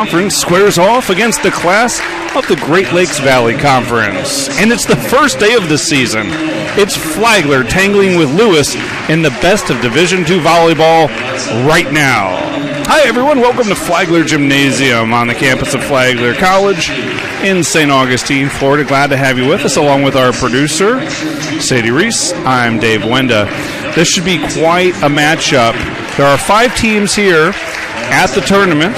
Conference squares off against the class of the Great Lakes Valley Conference. And it's the first day of the season. It's Flagler tangling with Lewis in the best of Division II volleyball right now. Hi everyone, welcome to Flagler Gymnasium on the campus of Flagler College in St. Augustine, Florida. Glad to have you with us along with our producer, Sadie Reese. I'm Dave Wenda. This should be quite a matchup. There are 5 teams here at the tournament,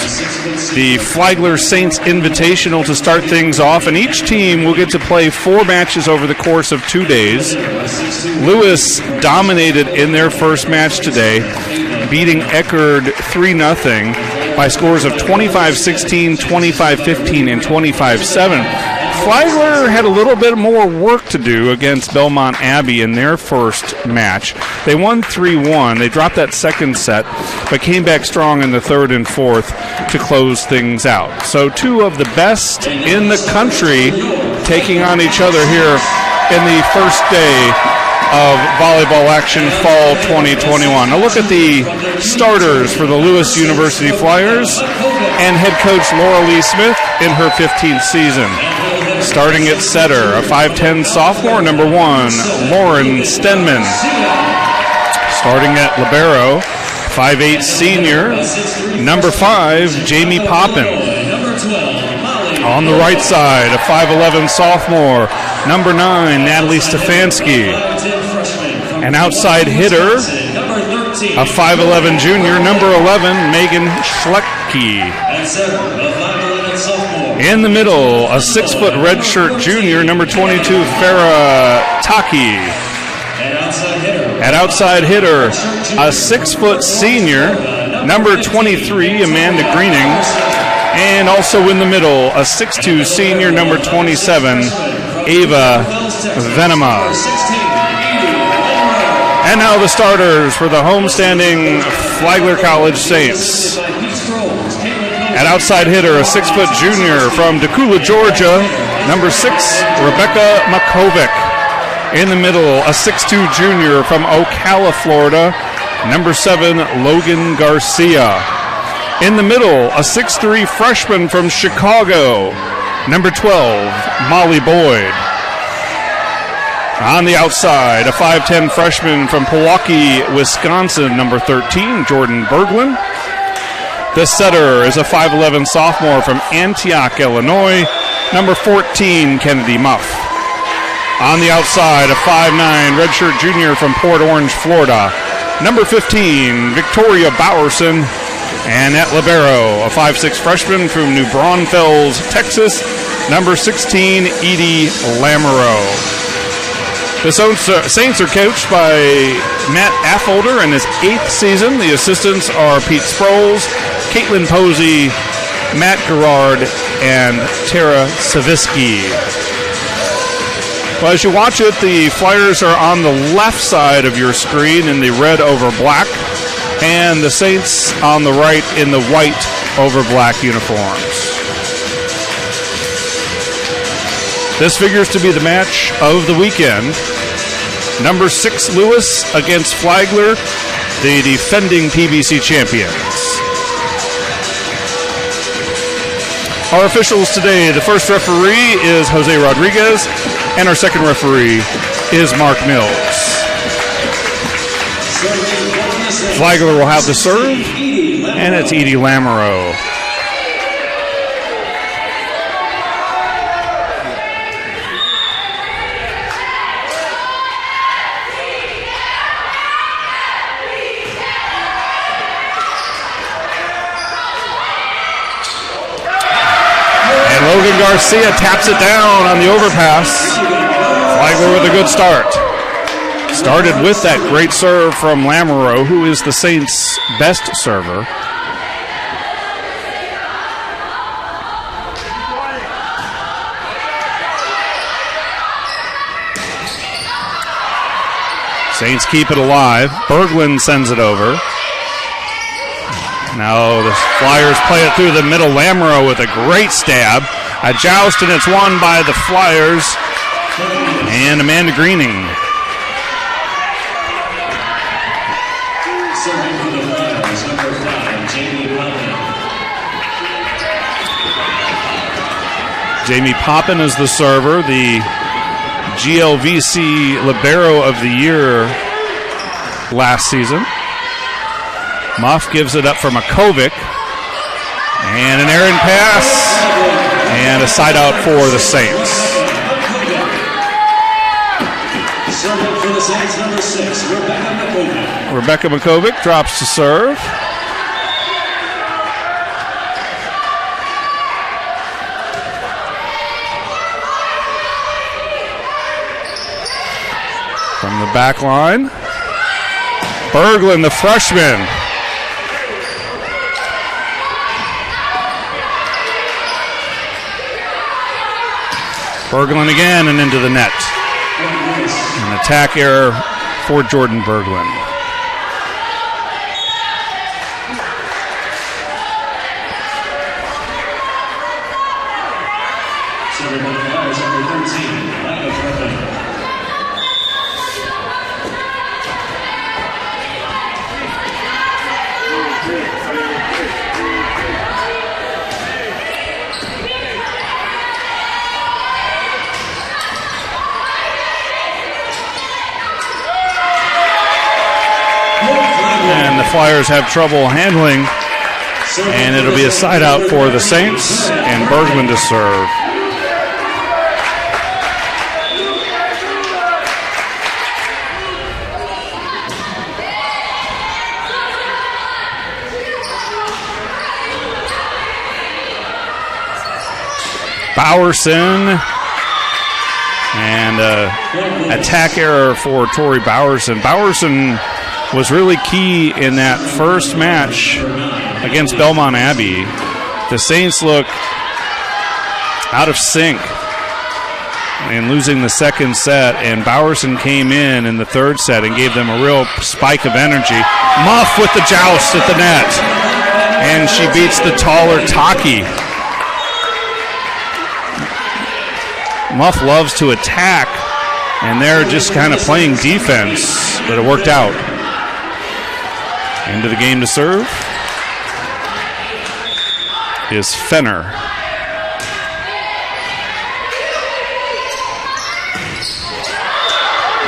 the Flagler Saints Invitational to start things off, and each team will get to play 4 matches over the course of 2 days. Lewis dominated in their first match today, beating Eckerd 3-0 by scores of 25-16, 25-15, and 25-7. Flagler had a little bit more work to do against Belmont Abbey in their first match. They won 3-1. They dropped that second set, but came back strong in the third and fourth to close things out. So 2 of the best in the country taking on each other here in the first day of volleyball action fall 2021. Now look at the starters for the Lewis University Flyers and head coach Laura Lee Smith in her 15th season. Starting at setter, a 5'10 sophomore, number 1, Lauren Stenman. Starting at libero, 5'8 senior, number 5, Jamie Poppin. On the right side, a 5'11 sophomore, number 9, Natalie Stefanski. An outside hitter, a 5'11 junior, number 11, Megan Schlecke. In the middle, a 6-foot redshirt junior, number 22, Farah Taki. At outside hitter, a 6-foot senior, number 23, Amanda Greening. And also in the middle, a 6'2 senior, number 27, Ava Venema. And now the starters for the homestanding Flagler College Saints. At outside hitter, a 6-foot junior from Decula, Georgia, number 6, Rebecca Makovic. In the middle, a 6'2 junior from Ocala, Florida, number 7, Logan Garcia. In the middle, a 6'3 freshman from Chicago, number 12, Molly Boyd. On the outside, a 5'10 freshman from Milwaukee, Wisconsin, number 13, Jordan Berglund. The setter is a 5'11 sophomore from Antioch, Illinois, number 14, Kennedy Muff. On the outside, a 5'9 redshirt junior from Port Orange, Florida, number 15, Victoria Bowerson. And at libero, a 5'6 freshman from New Braunfels, Texas, number 16, Edie Lamoureux. The Saints are coached by Matt Affolter in his 8th season. The assistants are Pete Sproles, Caitlin Posey, Matt Gerard, and Tara Savitsky. Well, as you watch it, the Flyers are on the left side of your screen in the red over black, and the Saints on the right in the white over black uniforms. This figures to be the match of the weekend. Number 6 Lewis against Flagler, the defending PBC champions. Our officials today, the first referee is Jose Rodriguez, and our second referee is Mark Mills. Flagler will have the serve, and it's Edie Lamoureux. Logan Garcia taps it down on the overpass. Flagler with a good start. Started with that great serve from Lamoureux, who is the Saints' best server. Saints keep it alive. Berglund sends it over. Now the Flyers play it through the middle. Lamoureux with a great stab. A joust, and it's won by the Flyers and Amanda Greening. Jamie Poppin is the server, the GLVC Libero of the Year last season. Muff gives it up for Makovic. And an errant pass. And a side out for the Saints. Serving for the Saints, number 6, Rebecca Makovic drops to serve. From the back line, Berglund, the freshman. Berglund again and into the net. An attack error for Jordan Berglund. And the Flyers have trouble handling, and it'll be a side out for the Saints, and Bergman to serve. Bowerson, and attack error for Tori Bowerson. Bowerson was really key in that first match against Belmont Abbey. The Saints look out of sync in losing the second set, and Bowerson came in the third set and gave them a real spike of energy. Muff with the joust at the net, and she beats the taller Taki. Muff loves to attack, and they're just kind of playing defense, but it worked out. Into the game to serve is Fenner.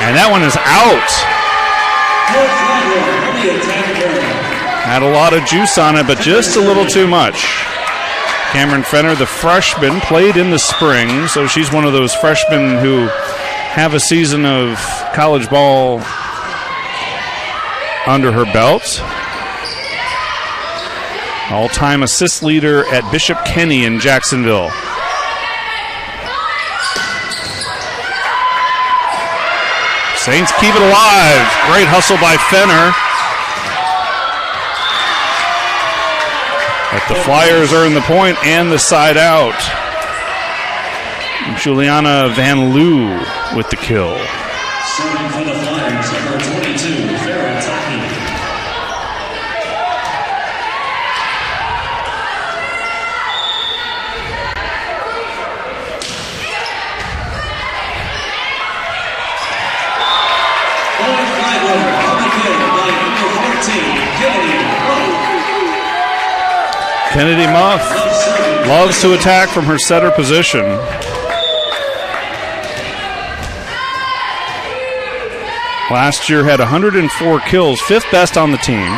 And that one is out. Had a lot of juice on it, but just a little too much. Cameron Fenner, the freshman, played in the spring, so she's one of those freshmen who have a season of college ball under her belt. All-time assist leader at Bishop Kenny in Jacksonville. Saints keep it alive. Great hustle by Fenner. But the Flyers earn the point and the side out. Juliana Van Loo with the kill. Serving for the Flyers, number 22, Farrah Taki. Kennedy Muff loves to attack from her setter position. Last year had 104 kills, fifth best on the team.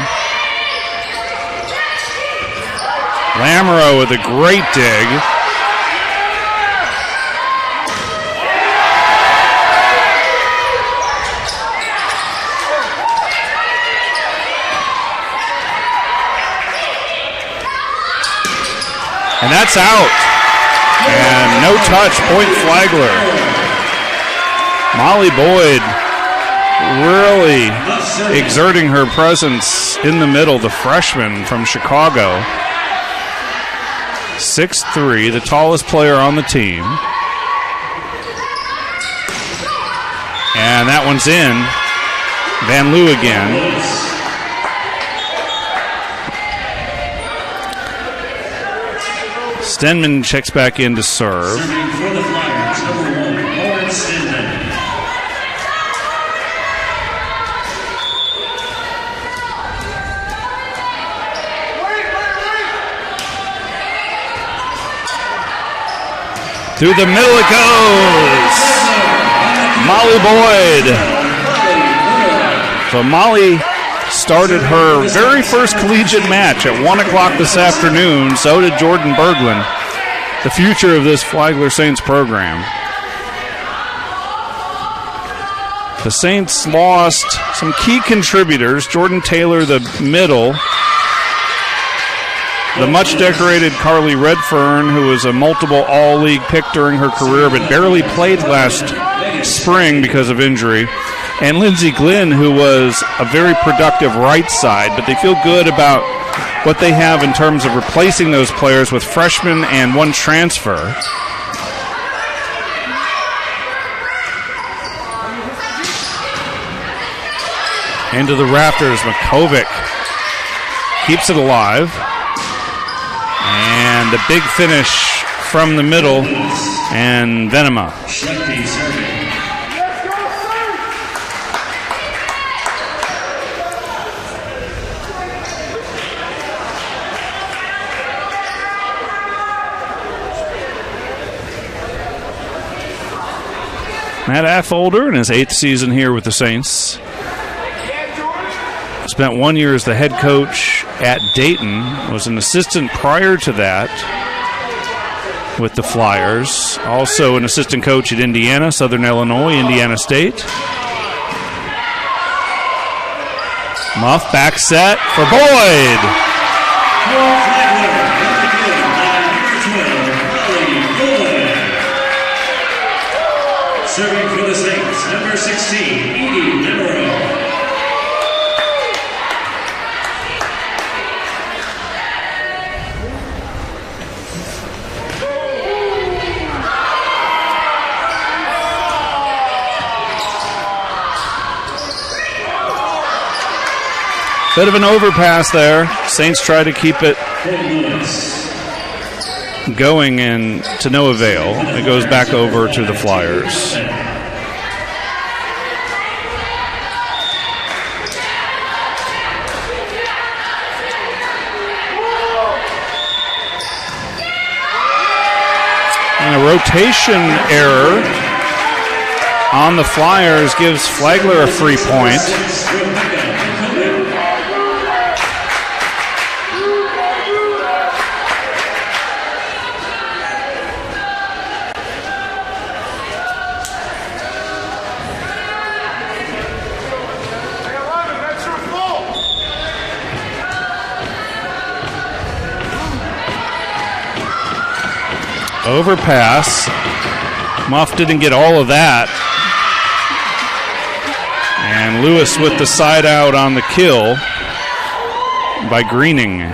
Lamoureux with a great dig. And that's out. And no touch, point Flagler. Molly Boyd really exerting her presence in the middle, the freshman from Chicago. 6'3", the tallest player on the team. And that one's in. Van Loo again. Stenman checks back in to serve. Serving for the Flyers, number 1, Lauren Stenman. Through the middle it goes. Molly Boyd. So Molly started her very first collegiate match at 1 o'clock this afternoon. So did Jordan Berglund, the future of this Flagler Saints program. The Saints lost some key contributors. Jordan Taylor, the middle. The much-decorated Carly Redfern, who was a multiple all-league pick during her career but barely played last spring because of injury. And Lindsey Glynn, who was a very productive right side, but they feel good about what they have in terms of replacing those players with freshmen and one transfer. Into the rafters, Makovic keeps it alive. And a big finish from the middle, and Venema. Matt Affolter in his 8th season here with the Saints. Spent 1 year as the head coach at Dayton. Was an assistant prior to that with the Flyers. Also an assistant coach at Indiana, Southern Illinois, Indiana State. Muff back set for Boyd. Serving for the Saints, number 16, Edie Devereaux. Bit of an overpass there. Saints try to keep it going and to no avail. It goes back over to the Flyers. And a rotation error on the Flyers gives Flagler a free point. Overpass. Muff didn't get all of that. And Lewis with the side out on the kill by Greening.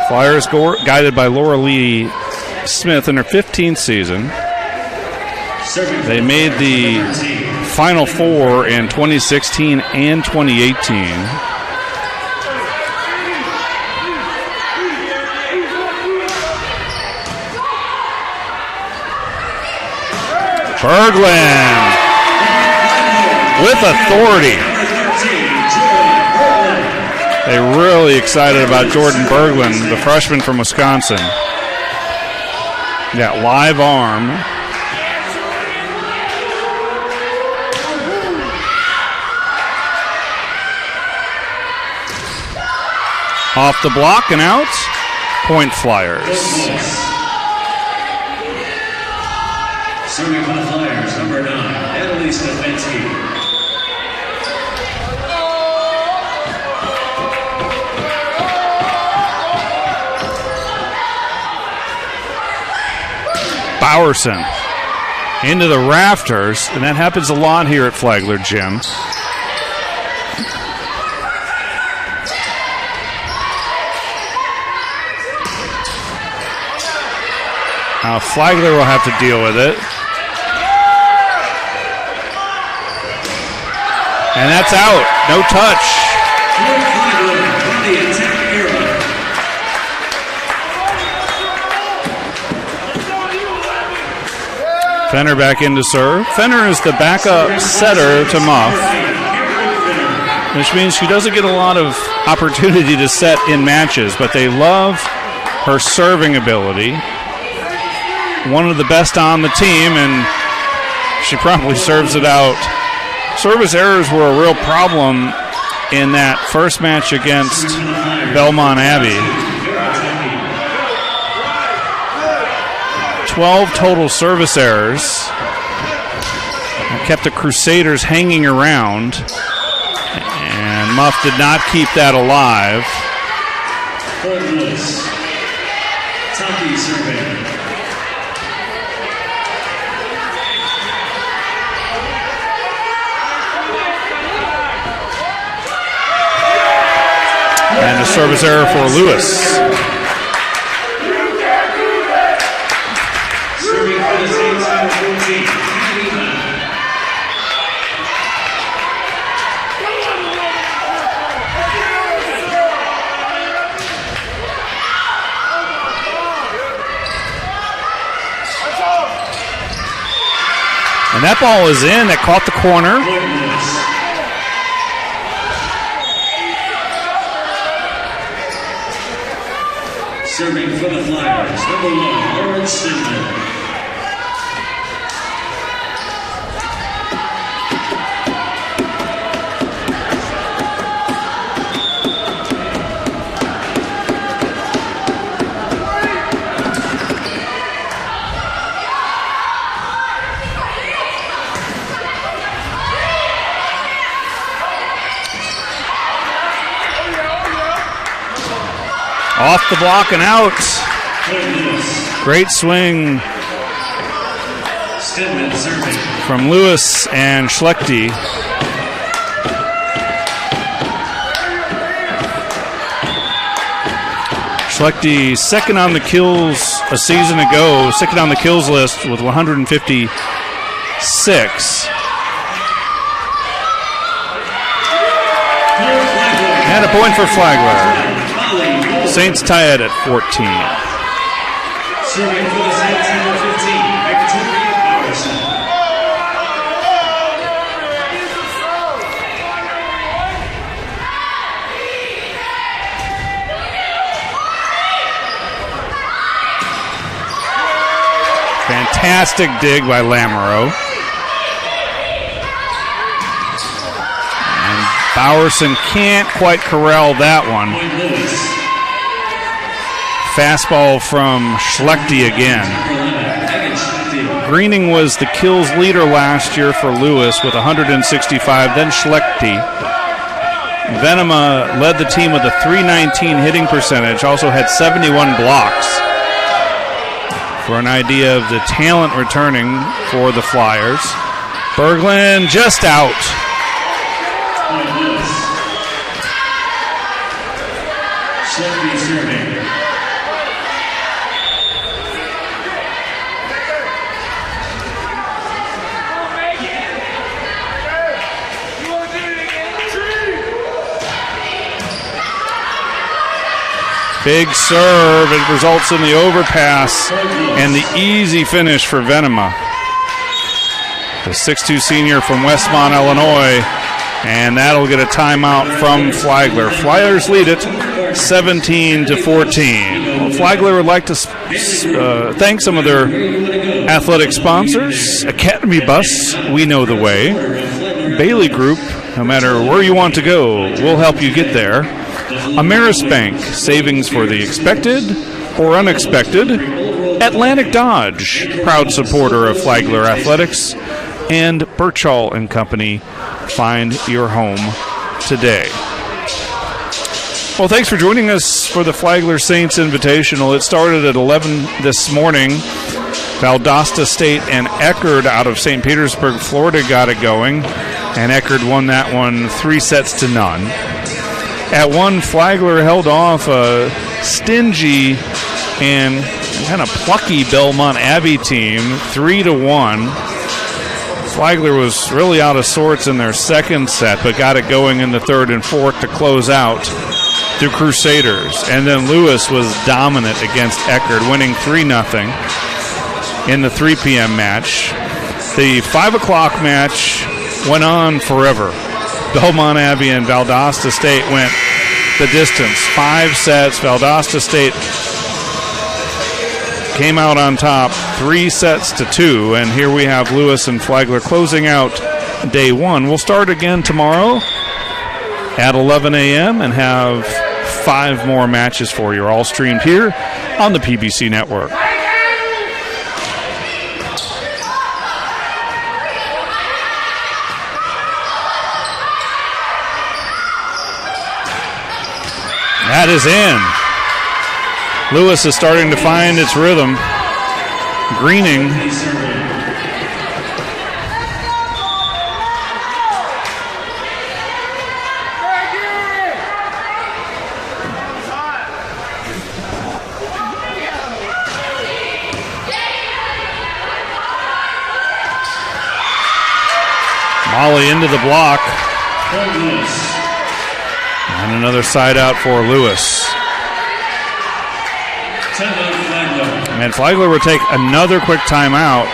Flyers guided by Laura Lee Smith in her 15th season. They made the Final Four in 2016 and 2018. Berglund with authority. They're really excited about Jordan Berglund, the freshman from Wisconsin. That live arm. Off the block and out. Point Flyers. Serving for the Flyers, number 9, Annalise Stefanski. Bowerson into the rafters, and that happens a lot here at Flagler Gym. Now Flagler will have to deal with it. And that's out. No touch. Fenner back in to serve. Fenner is the backup setter to Muff, which means she doesn't get a lot of opportunity to set in matches, but they love her serving ability. One of the best on the team, and she promptly serves it out. Service errors were a real problem in that first match against Belmont Abbey. 12 total service errors. That kept the Crusaders hanging around, and Muff did not keep that alive. Taki serving. And a service error for Lewis. Serving for the Saints, number 14. And that ball is in. That caught the corner. Serving for the Flyers, number 1, Lauren Stidman. Off the block and out. Great swing from Lewis and Schlechte. Schlechte second on the kills a season ago, second on the kills list with 156. And a point for Flagler. Saints tie it at 14. Serving for the Saints, number 15, Victoria Bowerson. Fantastic dig by Lamoureux. And Bowerson can't quite corral that one. Fastball from Schlechte again. Greening was the kills leader last year for Lewis with 165, then Schlechte. Venema led the team with a .319 hitting percentage, also had 71 blocks. For an idea of the talent returning for the Flyers. Berglund just out. Schlechte serving. Big serve. It results in the overpass and the easy finish for Venema. The 6'2 senior from Westmont, Illinois. And that'll get a timeout from Flagler. Flyers lead it 17-14. Well, Flagler would like to thank some of their athletic sponsors. Academy Bus, we know the way. Bailey Group, no matter where you want to go, we'll help you get there. Ameris Bank, savings for the expected or unexpected. Atlantic Dodge, proud supporter of Flagler Athletics. And Birchall and Company, find your home today. Well, thanks for joining us for the Flagler Saints Invitational. It started at 11 this morning. Valdosta State and Eckerd out of St. Petersburg, Florida got it going. And Eckerd won that one 3-0. At 1, Flagler held off a stingy and kind of plucky Belmont Abbey team 3-1. Flagler was really out of sorts in their second set, but got it going in the third and fourth to close out the Crusaders. And then Lewis was dominant against Eckerd, winning 3-0 in the 3 p.m. match. The 5 o'clock match went on forever. Belmont Abbey and Valdosta State went the distance. 5 sets. Valdosta State came out on top 3-2, and here we have Lewis and Flagler closing out day 1. We'll start again tomorrow at 11 a.m. and have 5 more matches for you, all streamed here on the PBC Network. That is in. Lewis is starting to find its rhythm. Greening. Molly into the block. And another side out for Lewis. And Flagler will take another quick timeout.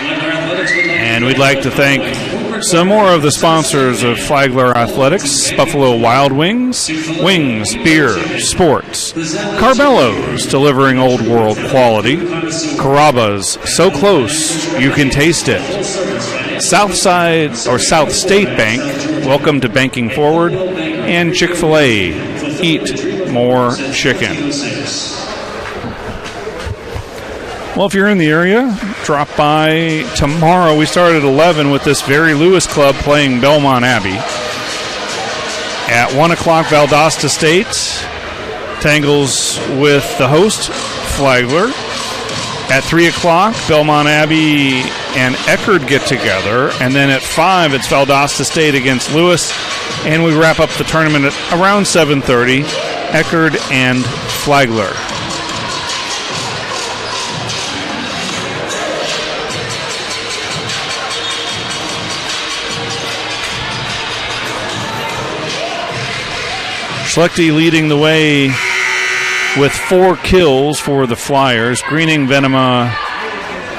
And we'd like to thank some more of the sponsors of Flagler Athletics: Buffalo Wild Wings, Wings, Beer, Sports, Carbelo's, delivering old world quality, Carrabba's, so close you can taste it, Southside or South State Bank, welcome to banking forward, and Chick-fil-A, eat more chicken. Well, if you're in the area, drop by tomorrow. We start at 11 with this very Lewis club playing Belmont Abbey. At 1 o'clock, Valdosta State tangles with the host, Flagler. At 3 o'clock, Belmont Abbey and Eckerd get together. And then at 5, it's Valdosta State against Lewis. And we wrap up the tournament at around 7:30, Eckerd and Flagler. Schlechte leading the way with 4 kills for the Flyers. Greening, Venema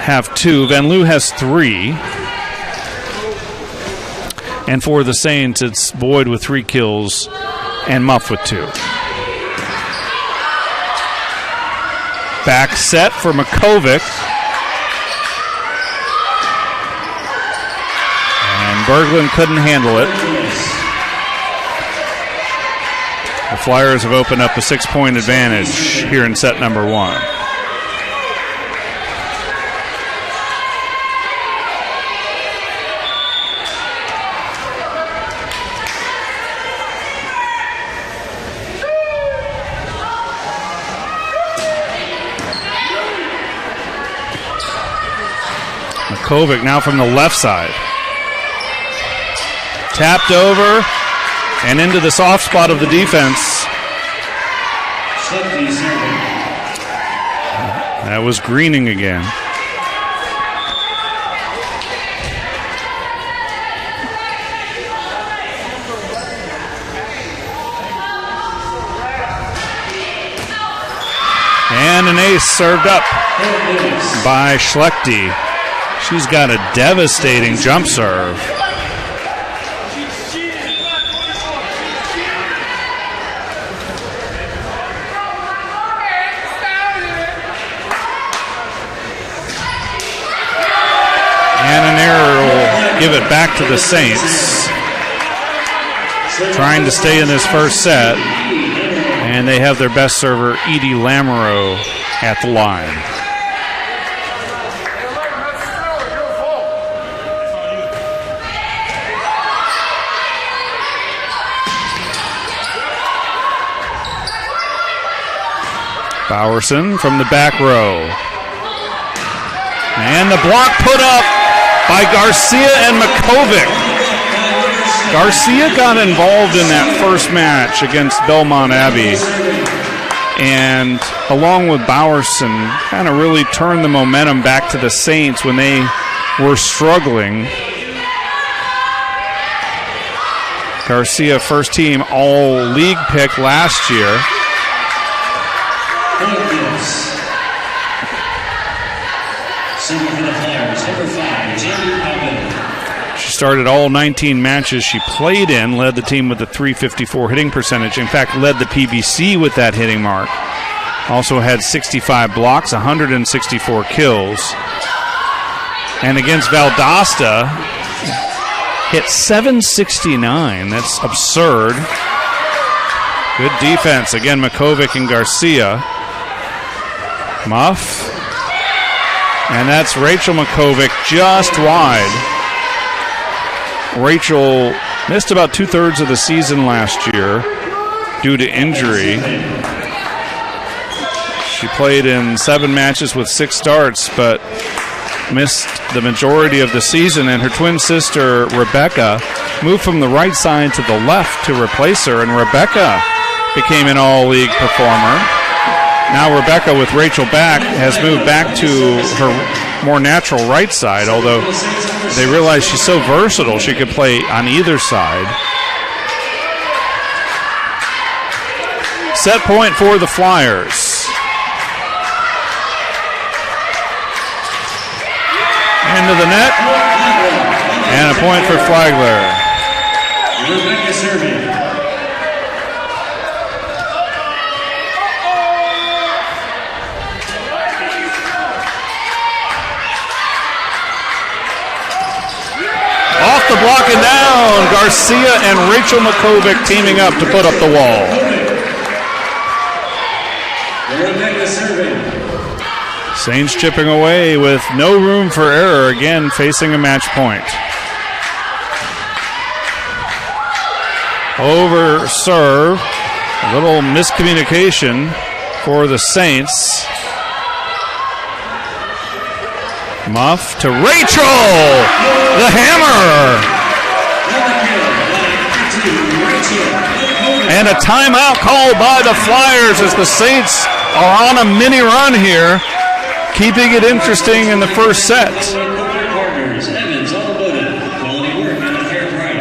have 2. Van Loo has 3. And for the Saints, it's Boyd with 3 kills and Muff with 2. Back set for Makovic. And Berglund couldn't handle it. The Flyers have opened up a 6-point advantage here in set number 1. Makovic now from the left side. Tapped over. And into the soft spot of the defense. That was Greening again. And an ace served up by Schlechte. She's got a devastating jump serve. And an error will give it back to the Saints. Trying to stay in this first set. And they have their best server, Edie Lamoureux, at the line. Bowerson from the back row. And the block put up by Garcia and Makovic. Garcia got involved in that first match against Belmont Abbey, and along with Bowerson, kind of really turned the momentum back to the Saints when they were struggling. Garcia, first team all-league pick last year. Serving for the Flyers, number 5, Jamie Alvin. She started all 19 matches she played in, led the team with a .354 hitting percentage. In fact, led the PBC with that hitting mark. Also had 65 blocks, 164 kills. And against Valdosta, hit .769. That's absurd. Good defense. Again, Makovic and Garcia. Muff. And that's Rachel Makovic just wide. Rachel missed about 2/3 of the season last year due to injury. She played in 7 matches with 6 starts, but missed the majority of the season, and her twin sister, Rebecca, moved from the right side to the left to replace her, and Rebecca became an all-league performer. Now Rebecca, with Rachel back, has moved back to her more natural right side, although they realize she's so versatile she could play on either side. Set point for the Flyers. Into the net, and a point for Flagler. Rebecca serving. Off the block and down, Garcia and Rachel Makovic teaming up to put up the wall. Rebecca serving. Saints chipping away with no room for error, again facing a match point. Over serve, a little miscommunication for the Saints. Muff to Rachel, the hammer! And a timeout called by the Flyers as the Saints are on a mini run here, keeping it interesting in the first set.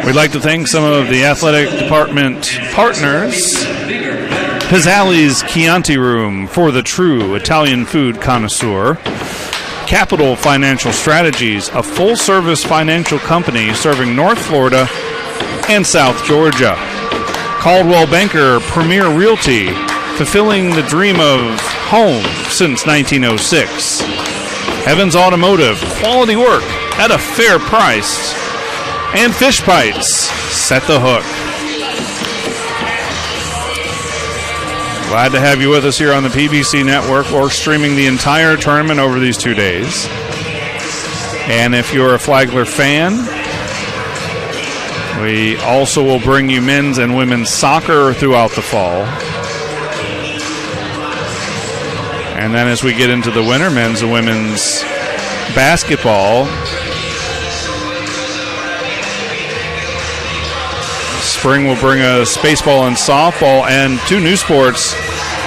We'd like to thank some of the athletic department partners. Pizzali's Chianti Room for the true Italian food connoisseur. Capital Financial Strategies, a full-service financial company serving North Florida and South Georgia. Caldwell Banker Premier Realty, fulfilling the dream of home since 1906. Evans Automotive, quality work at a fair price. And Fish Bites, set the hook. Glad to have you with us here on the PBC Network. We're streaming the entire tournament over these 2 days. And if you're a Flagler fan, we also will bring you men's and women's soccer throughout the fall. And then as we get into the winter, men's and women's basketball. Spring will bring us baseball and softball, and 2 new sports,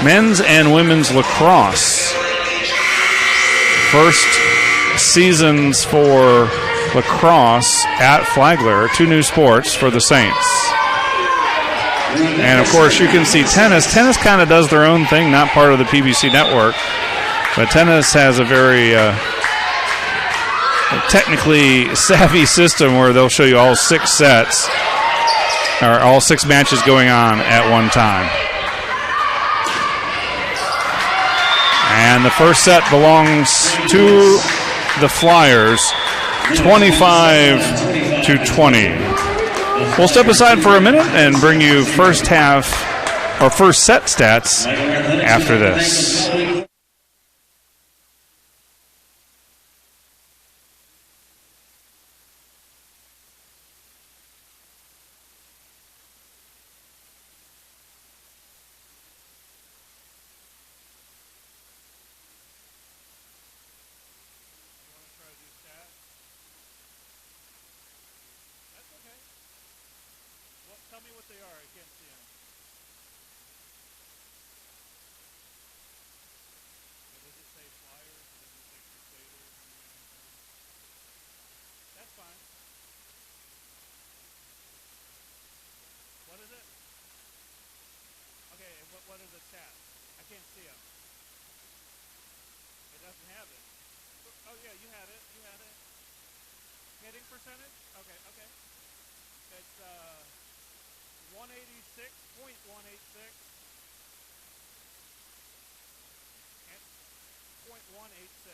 men's and women's lacrosse. First seasons for lacrosse at Flagler, 2 new sports for the Saints. And of course you can see tennis. Tennis kind of does their own thing, not part of the PBC network, but tennis has a very technically savvy system where they'll show you all 6 sets, or all 6 matches going on at one time. And the first set belongs to the Flyers, 25-20. We'll step aside for a minute and bring you first set stats after this. What are the stats? I can't see them. It doesn't have it. Oh, yeah, you had it. Hitting percentage? Okay. It's 186.186 and .186.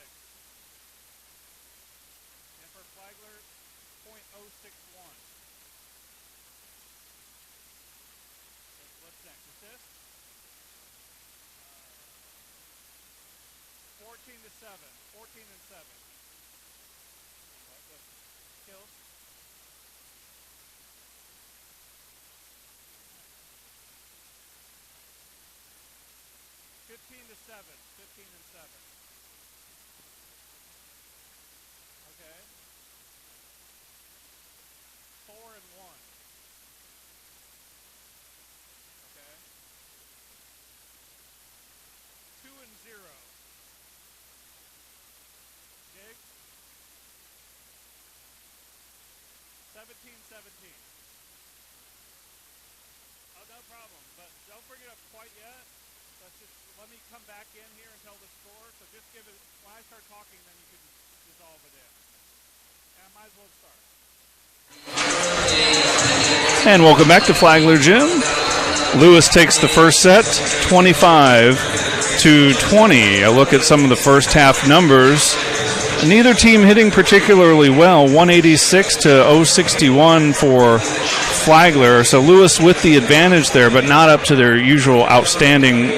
And for Flagler, .061. What's next? Assist? 14 to 7. 14 and 7. What kills? Fifteen to 7. 15 and 7. Okay. 4 and 1. Okay. 2 and 0. Jig. 17-17. Oh, no problem. But don't bring it up quite yet. Let me come back in here and tell the score. So just give it, when I start talking, then you can dissolve it in. And I might as well start. And welcome back to Flagler Gym. Lewis takes the first set, 25-20. A look at some of the first half numbers. Neither team hitting particularly well, 186 to 061 for Flagler. So Lewis with the advantage there, but not up to their usual outstanding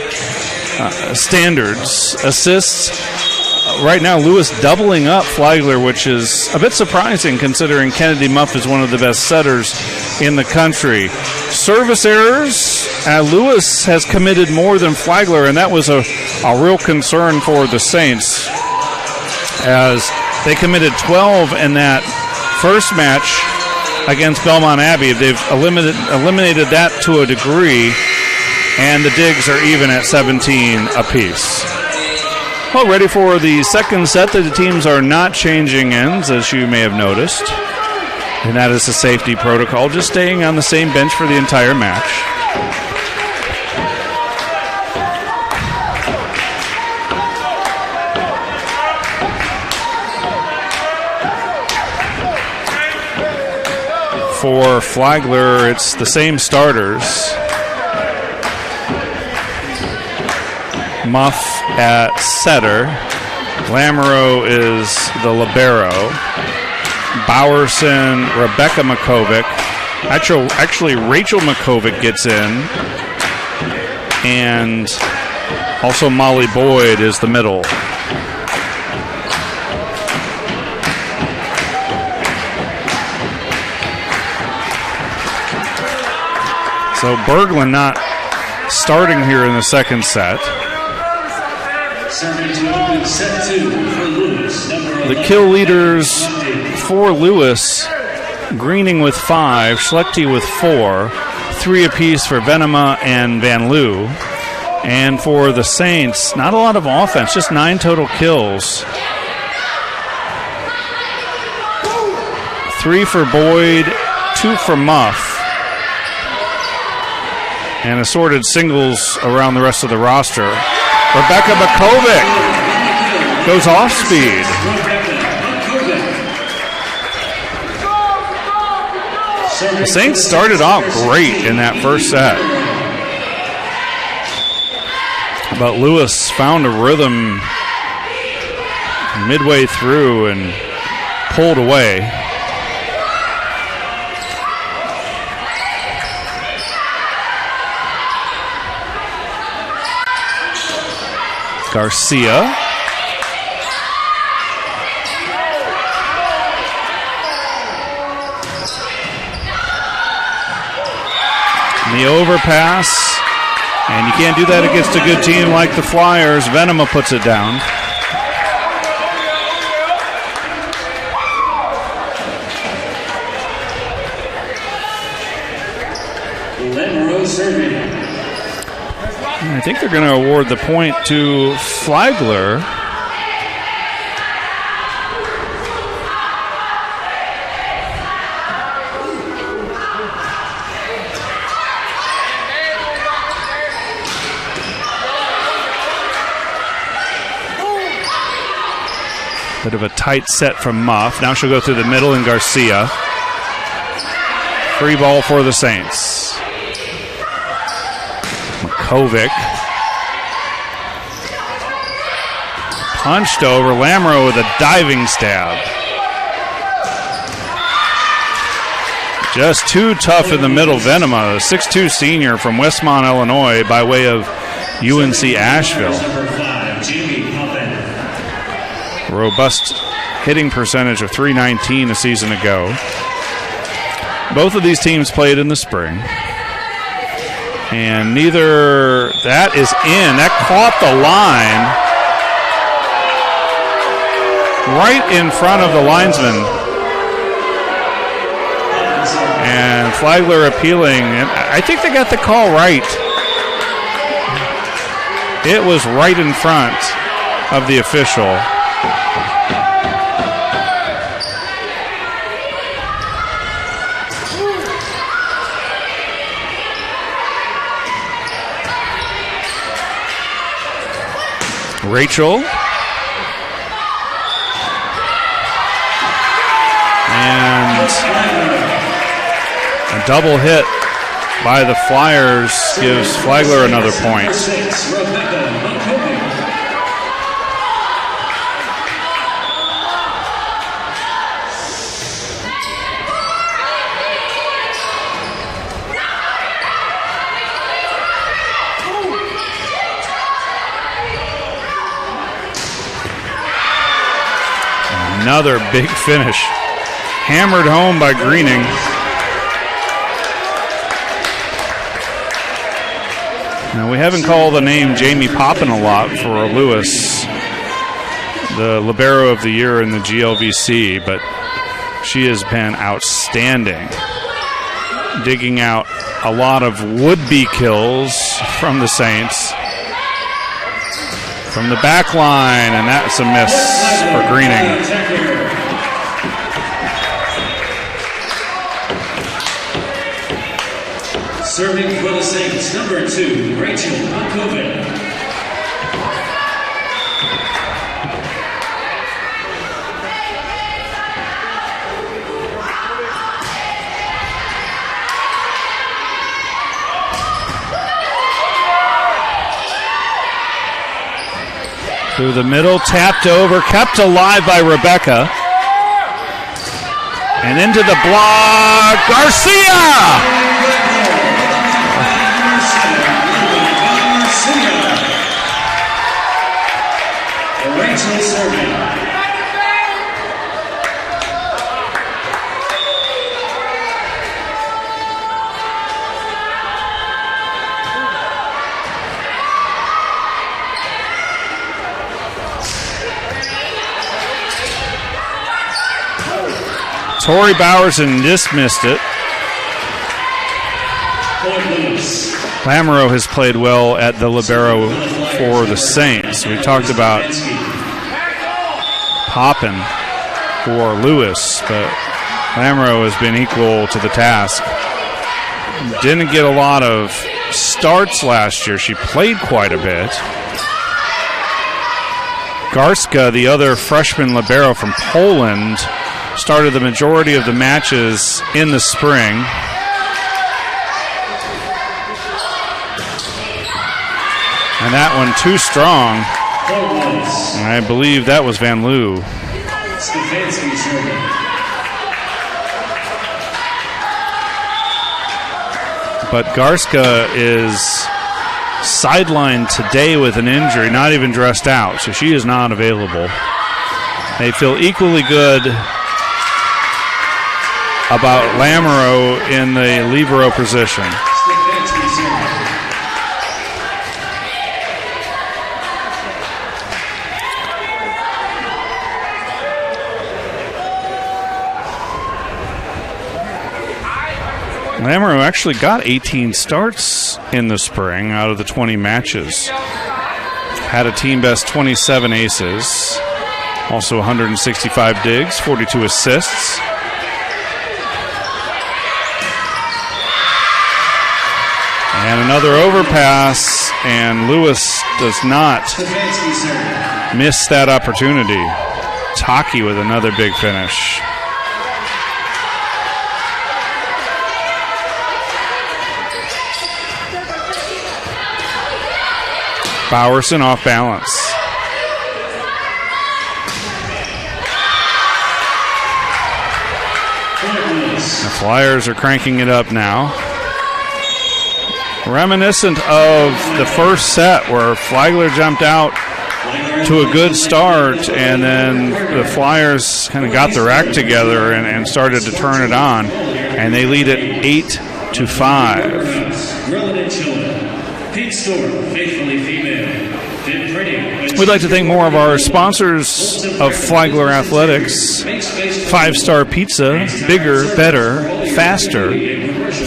standards. Assists, right now Lewis doubling up Flagler, which is a bit surprising considering Kennedy Muff is one of the best setters in the country. Service errors, Lewis has committed more than Flagler, and that was a real concern for the Saints, as they committed 12 in that first match against Belmont Abbey. They've eliminated that to a degree, and the digs are even at 17 apiece. Well, ready for the second set. The teams are not changing ends, as you may have noticed, and that is the safety protocol, just staying on the same bench for the entire match. For Flagler, it's the same starters. Muff at setter. Lamoureux is the libero. Bowerson, Rebecca Makovic. Actually, Rachel Makovic gets in. And also Molly Boyd is the middle. So Berglund not starting here in the second set. The kill leaders for Lewis, Greening with 5, Schlechte with 4, 3 apiece for Venema and Van Loo. And for the Saints, not a lot of offense, just 9 total kills. 3 for Boyd, 2 for Muff. And assorted singles around the rest of the roster. Rebecca Makovic goes off speed. The Saints started off great in that first set, but Lewis found a rhythm midway through and pulled away. Garcia. And the overpass. And you can't do that against a good team like the Flyers. Venema puts it down. Lamoureux serving. I think they're going to award the point to Flagler. The Bit of a tight set from Muff. Now she'll go through the middle and Garcia. Free ball for the Saints. Makovic. Punched over. Lamoureux with a diving stab. Just too tough in the middle. Venema, a 6'2 senior from Westmont, Illinois, by way of UNC Asheville. Robust hitting percentage of .319 a season ago. Both of these teams played in the spring. And neither, that is in. That caught the line right in front of the linesman. And Flagler appealing. And I think they got the call right. It was right in front of the official. Rachel. And a double hit by the Flyers gives Flagler another point. Another big finish. Hammered home by Greening. Now, we haven't called the name Jamie Poppin a lot for Lewis, the libero of the year in the GLVC, but she has been outstanding, digging out a lot of would-be kills from the Saints. From the back line, and that's a miss for Greening. Serving for the Saints, number 2, Rachel Makovic. Through the middle, tapped over, kept alive by Rebecca. And into the block, Garcia! Rachel serving. Tori Bowerson just missed it. Lamoureux has played well at the libero for the Saints. We talked about Poppin for Lewis, but Lamoureux has been equal to the task. Didn't get a lot of starts last year. She played quite a bit. Garska, the other freshman libero from Poland, started the majority of the matches in the spring. And that one too strong. And I believe that was Van Loo. But Garska is sidelined today with an injury, not even dressed out, so she is not available. They feel equally good about Lamoureux in the libero position. Lamoureux actually got 18 starts in the spring out of the 20 matches. Had a team best 27 aces, also 165 digs, 42 assists. And another overpass, and Lewis does not miss that opportunity. Hockey with another big finish. Bowerson off balance. The Flyers are cranking it up now. Reminiscent of the first set where Flagler jumped out to a good start, and then the Flyers kind of got their act together and started to turn it on, and they lead it 8-5. We'd like to thank more of our sponsors of Flagler Athletics: 5-Star Pizza, bigger, better, faster;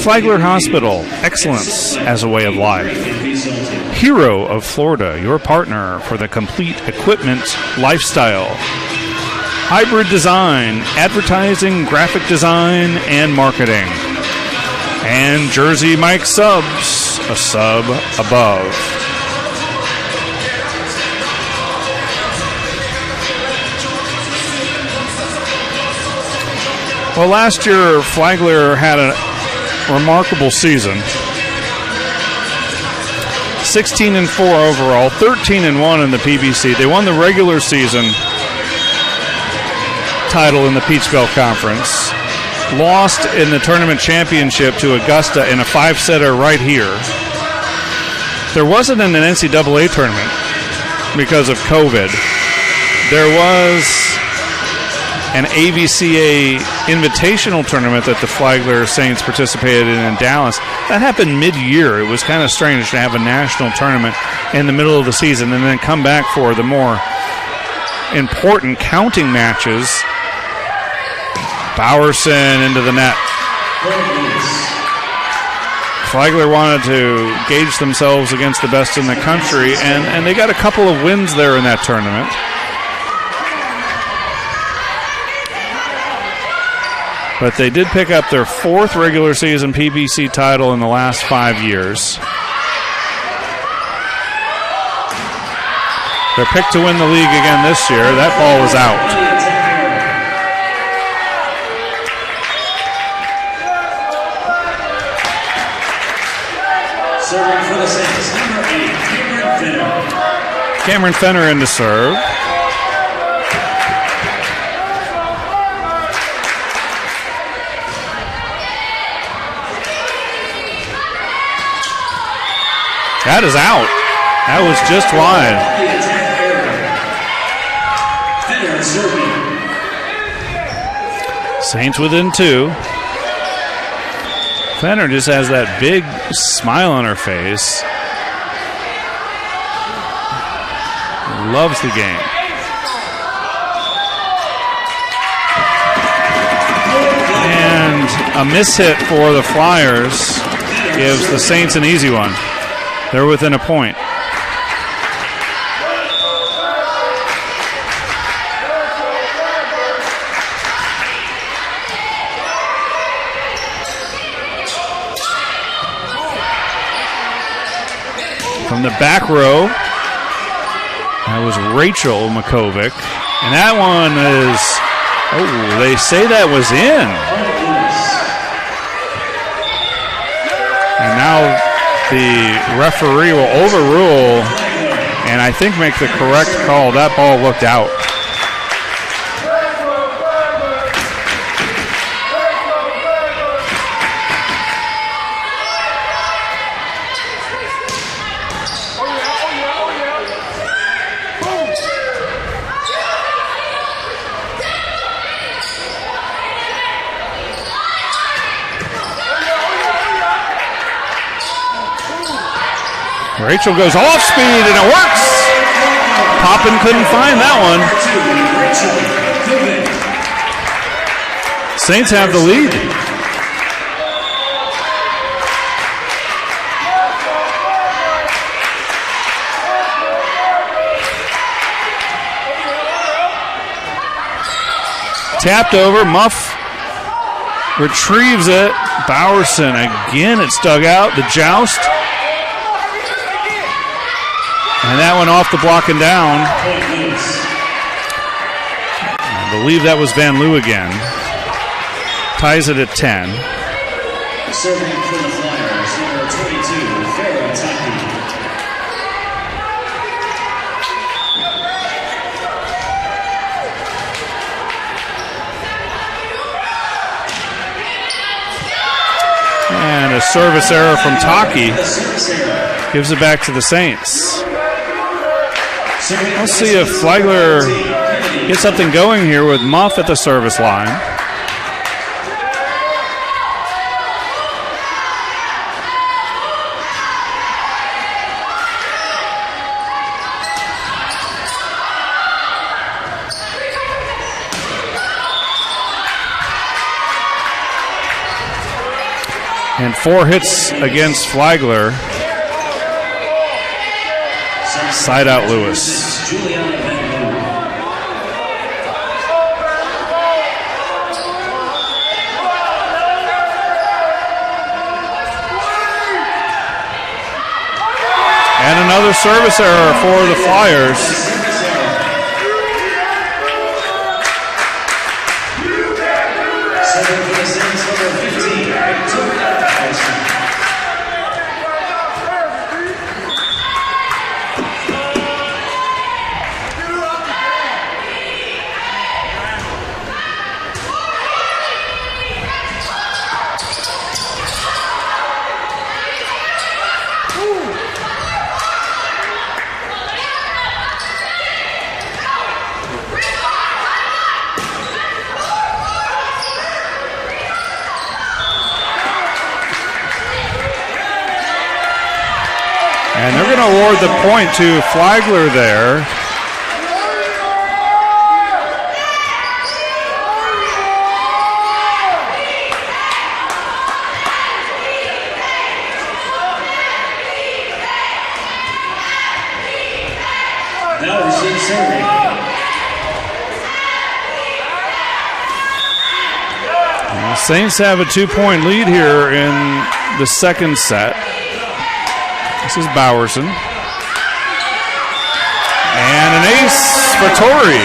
Flagler Hospital, excellence as a way of life; Hero of Florida, your partner for the complete equipment lifestyle; Hybrid Design, advertising, graphic design, and marketing; and Jersey Mike Subs, a sub above. Well, last year Flagler had a remarkable season. 16-4 overall, 13-1 in the PBC. They won the regular season title in the Peach Belt Conference. Lost in the tournament championship to Augusta in a 5-setter right here. There wasn't an NCAA tournament because of COVID. There was an AVCA Invitational tournament that the Flagler Saints participated in Dallas. That happened mid-year. It was kind of strange to have a national tournament in the middle of the season and then come back for the more important counting matches. Bowerson into the net. Flagler wanted to gauge themselves against the best in the country, and they got a couple of wins there in that tournament. But they did pick up their 4th regular season PBC title in the last 5 years. They're picked to win the league again this year. That ball was out. Serving for the Saints, number 8, Cameron Fenner. Cameron Fenner in to serve. That is out. That was just wide. Saints within 2. Fenner just has that big smile on her face. Loves the game. And a mishit for the Flyers gives the Saints an easy one. They're within a point. From the back row, that was Rachel Makovic. And that one is, oh, they say that was in. And now the referee will overrule and I think make the correct call. That ball looked out. Rachel goes off speed and it works. Poppin couldn't find that one. Saints have the lead. Tapped over, Muff retrieves it. Bowerson again, it's dug out. The joust. And that one off the block and down. believe that was Van Loo again. Ties it at 10. Serving for the Flyers, number 22, Farah Taki. And a service error from Taki gives it back to the Saints. Let's see if Flagler gets something going here with Muff at the service line. And 4 hits against Flagler. Side out Lewis. And another service error for the Flyers. Serving for the Saints, number 15, Victoria. And they're going to award the point to Flagler there. Nelson serving. The Saints have a 2-point lead here in the second set. This is Bowerson. And an ace for Torrey.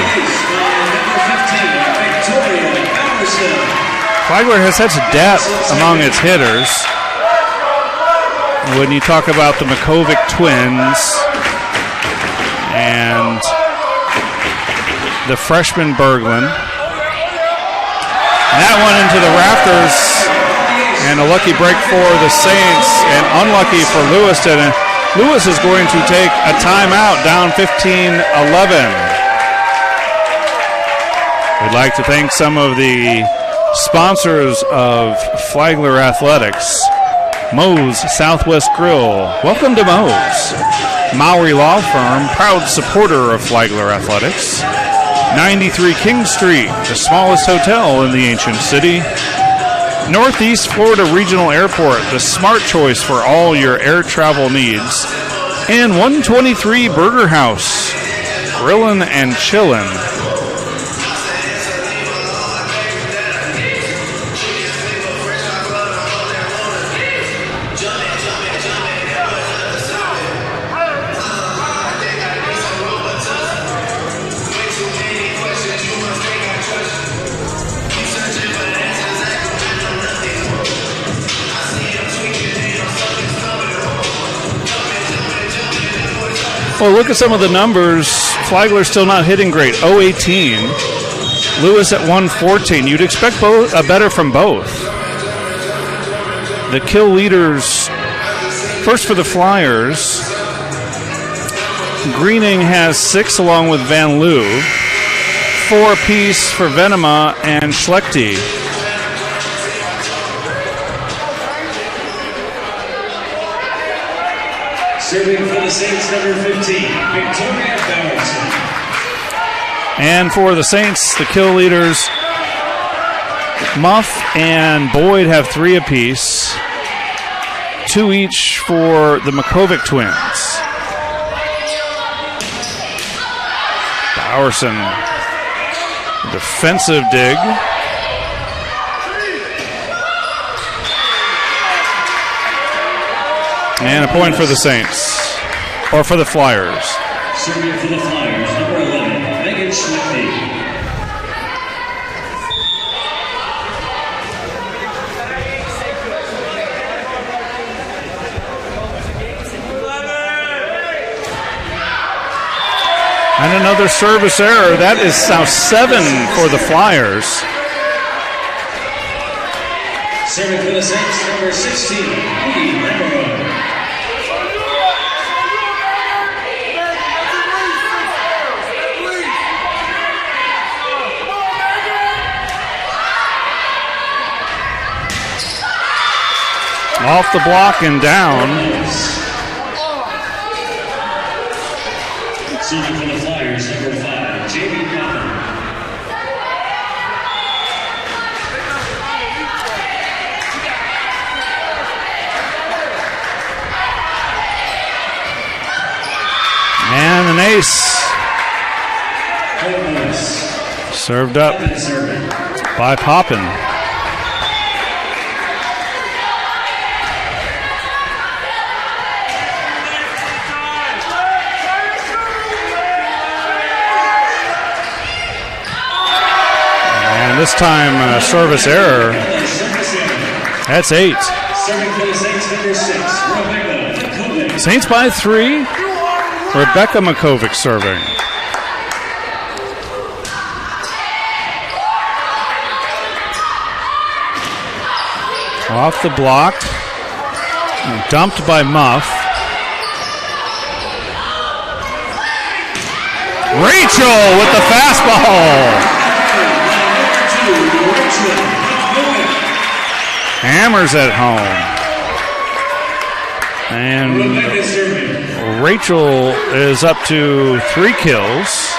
Flagler has such depth among its hitters. When you talk about the Makovic twins and the freshman Berglund. And that one into the rafters. And a lucky break for the Saints and unlucky for Lewiston. And Lewis is going to take a timeout down 15-11. We'd like to thank some of the sponsors of Flagler Athletics. Moe's Southwest Grill. Welcome to Moe's. Maury Law Firm, proud supporter of Flagler Athletics. 93 King Street, the smallest hotel in the ancient city. Northeast Florida Regional Airport, the smart choice for all your air travel needs. And 123 Burger House, grillin' and chillin'. Well, look at some of the numbers. Flagler's still not hitting great. 0-18. Lewis at 114. You'd expect better from both. The kill leaders, first for the Flyers. Greening has 6 along with Van Loo. 4 apiece for Venema and Schlechte. Serving for the Saints, number 15, Victoria Bowerson. And for the Saints, the kill leaders, Muff and Boyd have 3 apiece. 2 each for the Makovic twins. Bowerson, defensive dig. And a point for the Saints, or for the Flyers. Serving for the Flyers, number 11, Megan Schlechte. And another service error. That is now 7 for the Flyers. Serving for the Saints, number 16, Lee Lamaro. Off the block and down. Serving for the Flyers, number 5, Jamie Cotton. And an ace. Served up by Poppin. And this time, service error. That's 8. Saints by 3. Rebecca Makovic serving. Off the block. Dumped by Muff. Rachel with the fastball. Hammers at home. And Rachel is up to 3 kills.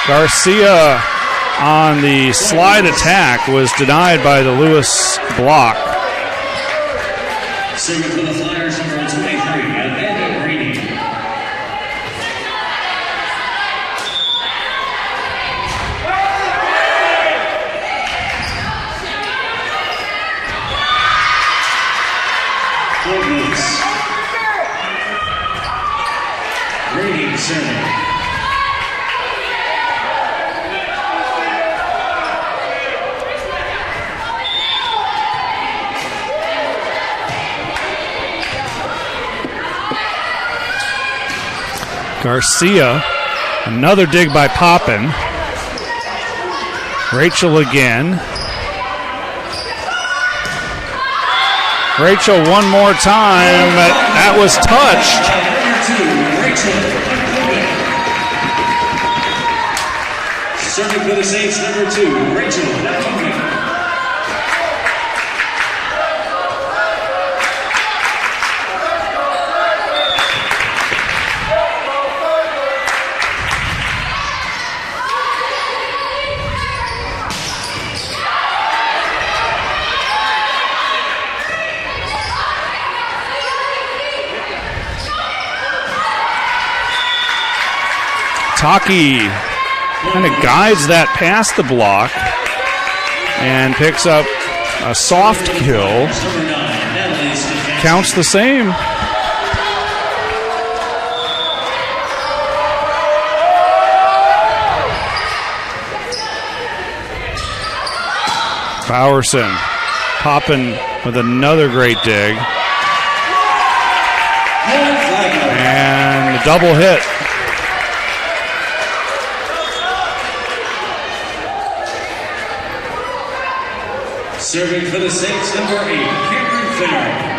Garcia on the slide attack was denied by the Lewis block. Serving for the Flyers, number 23, Amanda Green. Green serving. Garcia, another dig by Poppin. Rachel again. Rachel one more time. That was touched. Serving for the Saints, number 2, Rachel. Taki kind of guides that past the block and picks up a soft kill. Counts the same. Bowerson popping with another great dig. And the double hit. Serving for the Saints, number 8, Cameron Farrell.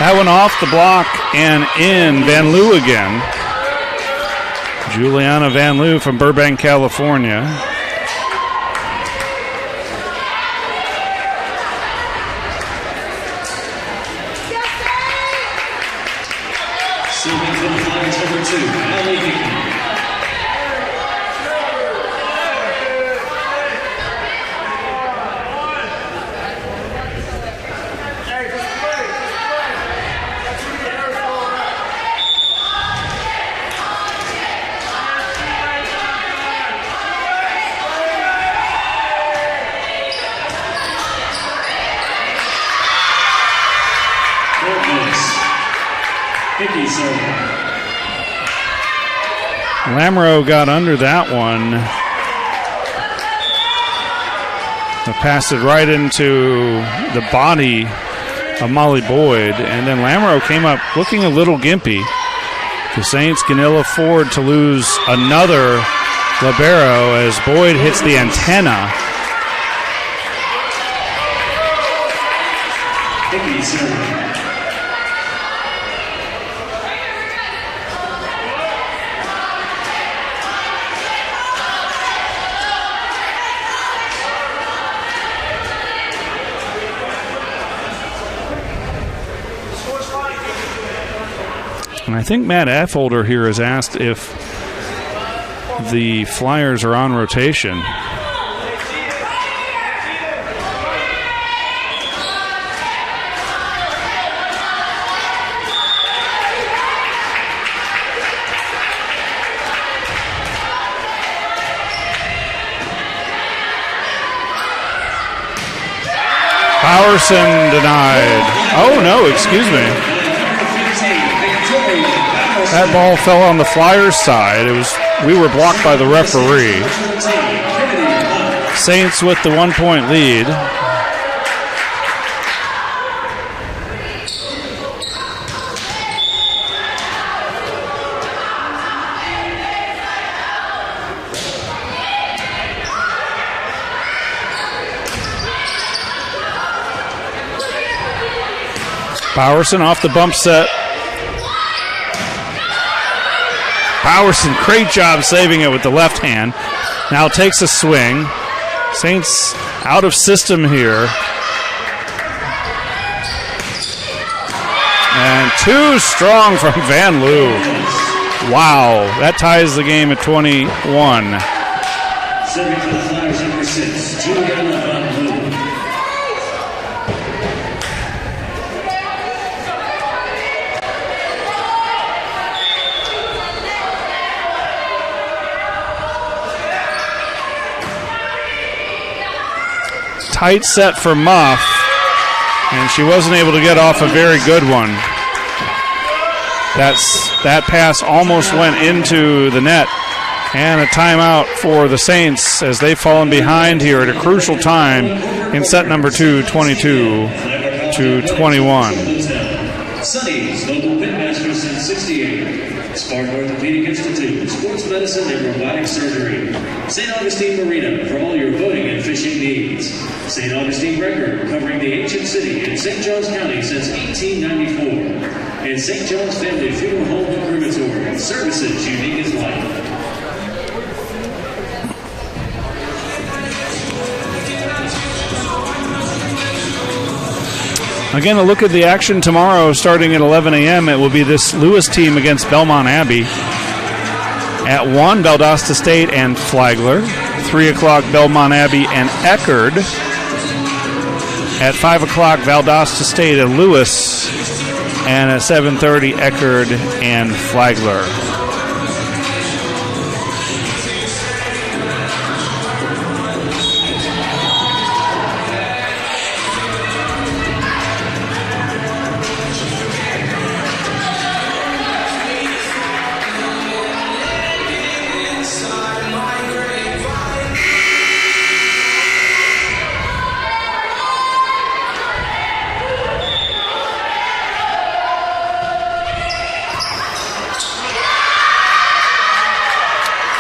That one off the block and in. Van Loo again. Juliana Van Loo from Burbank, California. Serving for the Flyers, number 2, Allie Hickey. Hickey serving. Lamoureux got under that one. Passed it right into the body of Molly Boyd, and then Lamoureux came up looking a little gimpy. The Saints can ill afford to lose another libero as Boyd hits the antenna. Hickey serving. And I think Matt Affolter here has asked if the Flyers are on rotation. Bowerson denied. Oh, no, excuse me. That ball fell on the Flyers' side. We were blocked by the referee. Saints with the 1-point lead. Bowerson off the bump set. Bowerson, great job saving it with the left hand. Now takes a swing. Saints out of system here. And too strong from Van Loo. Wow, that ties the game at 21. Serving for the Flyers, number 6, Juliana Van Loo. Tight set for Muff, and she wasn't able to get off a very good one. That pass almost went into the net, and a timeout for the Saints as they've fallen behind here at a crucial time in set number 2, 22-21. Sunny's local pitmaster since 68. Spark Orthopedic Institute, sports medicine and robotic surgery. St. Augustine Marina for all your boating and fishing needs. St. Augustine Record covering the ancient city in St. Johns County since 1894. And St. John's Family Funeral Home and Crematory. Services unique as life. Again, a look at the action tomorrow starting at 11 a.m. It will be this Lewis team against Belmont Abbey. At 1, Valdosta State and Flagler. 3 o'clock, Belmont Abbey and Eckerd. At 5 o'clock, Valdosta State and Lewis. And at 7:30, Eckerd and Flagler.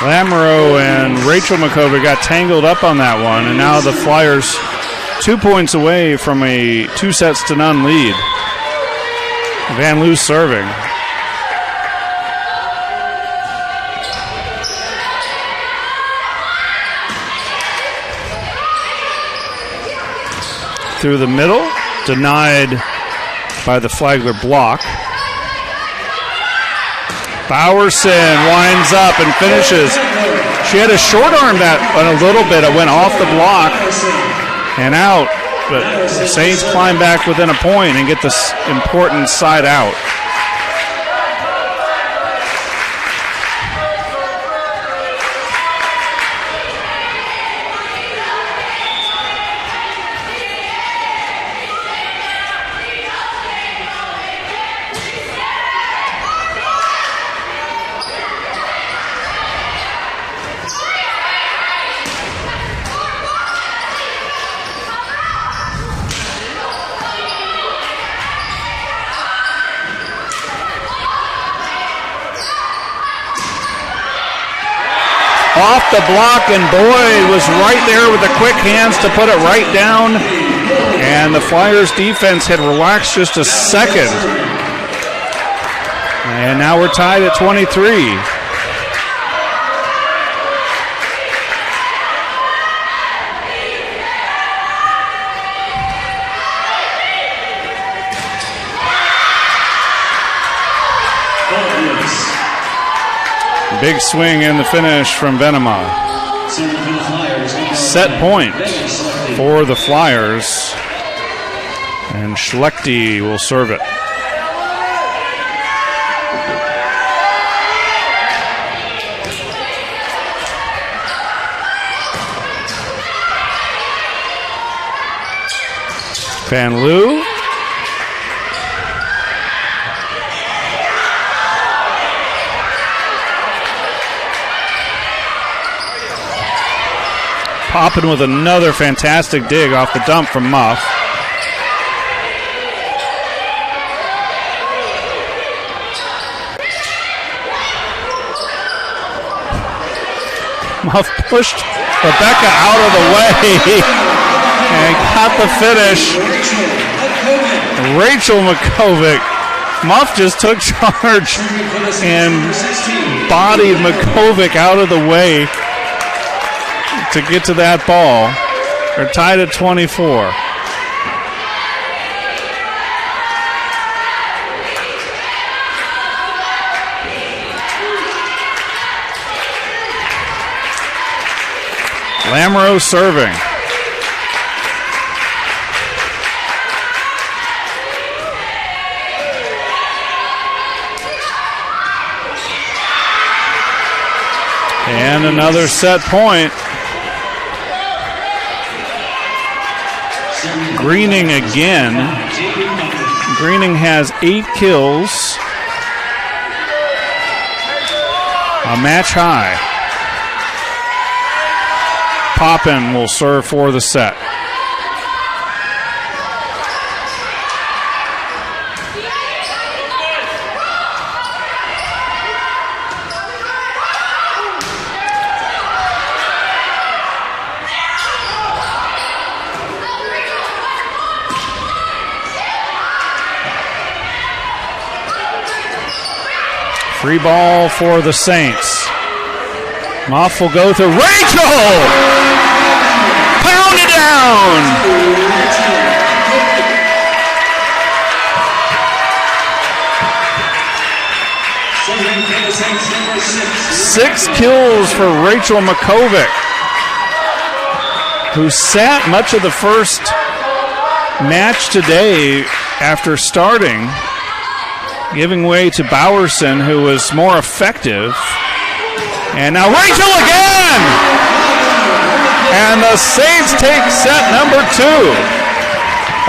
Lamoureux and Rachel McCover got tangled up on that one, and now the Flyers 2 points away from a 2-0 lead. Van Loo serving. Through the middle, denied by the Flagler block. Bowerson winds up and finishes. She had a short arm that went a little bit. It went off the block and out. But the Saints climb back within a point and get this important side out. off the block, and Boyd was right there with the quick hands to put it right down. And the Flyers defense had relaxed just a second. And now we're tied at 23. Big swing in the finish from Venema. Set point for the Flyers. And Schlechte will serve it. Van Loo. Popping with another fantastic dig off the dump from Muff. Muff pushed Rebecca out of the way and got the finish. Rachel McCovic. Muff just took charge and bodied McCovic out of the way to get to that ball. They're tied at 24. Lamoureux serving. And another set point. Greening again. Greening has 8 kills. A match high. Poppin will serve for the set. Free ball for the Saints. Muff will go to Rachel! Pound it down! Six kills for Rachel McCovic, who sat much of the first match today after starting, giving way to Bowerson, who was more effective. And now Rachel again! And the Saints take set number 2.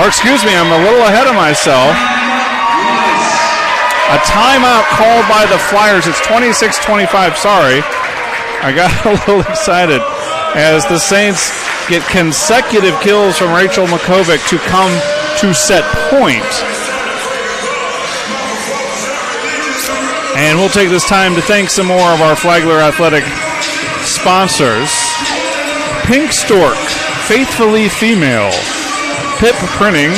Or excuse me, I'm a little ahead of myself. A timeout called by the Flyers. It's 26-25, sorry. I got a little excited as the Saints get consecutive kills from Rachel McCovic to come to set point. And we'll take this time to thank some more of our Flagler Athletic sponsors. Pink Stork, Faithfully Female. Pip Printing,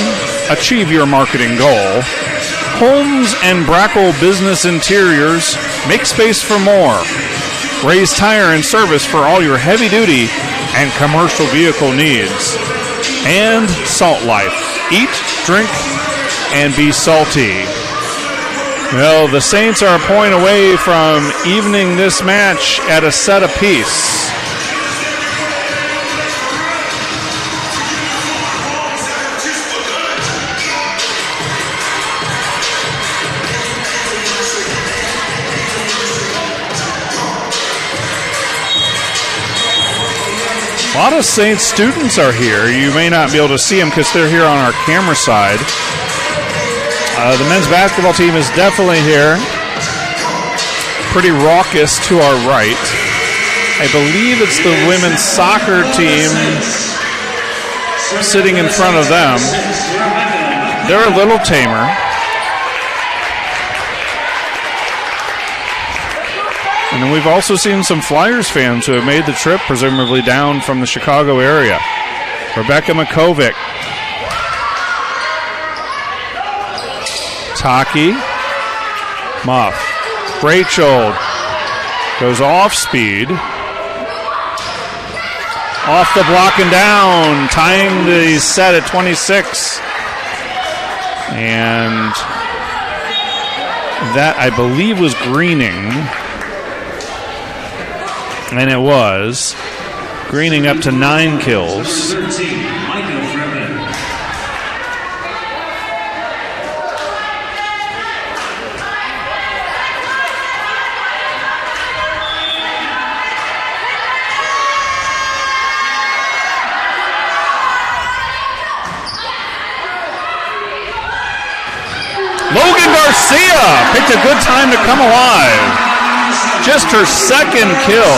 achieve your marketing goal. Holmes and Brackle Business Interiors, make space for more. Ray's Tire and Service for all your heavy-duty and commercial vehicle needs. And Salt Life, eat, drink, and be salty. Well, the Saints are a point away from evening this match at a set apiece. A lot of Saints students are here. You may not be able to see them because they're here on our camera side. The men's basketball team is definitely here. Pretty raucous to our right. I believe it's the women's soccer team sitting in front of them. They're a little tamer. And we've also seen some Flyers fans who have made the trip, presumably down from the Chicago area. Rebecca Makovic. Taki. Muff. Rachel goes off speed. Off the block and down. Tying the set at 26. And that, I believe, was Greening. And it was. Greening up to 9 kills. Logan Garcia picked a good time to come alive. Just her second kill.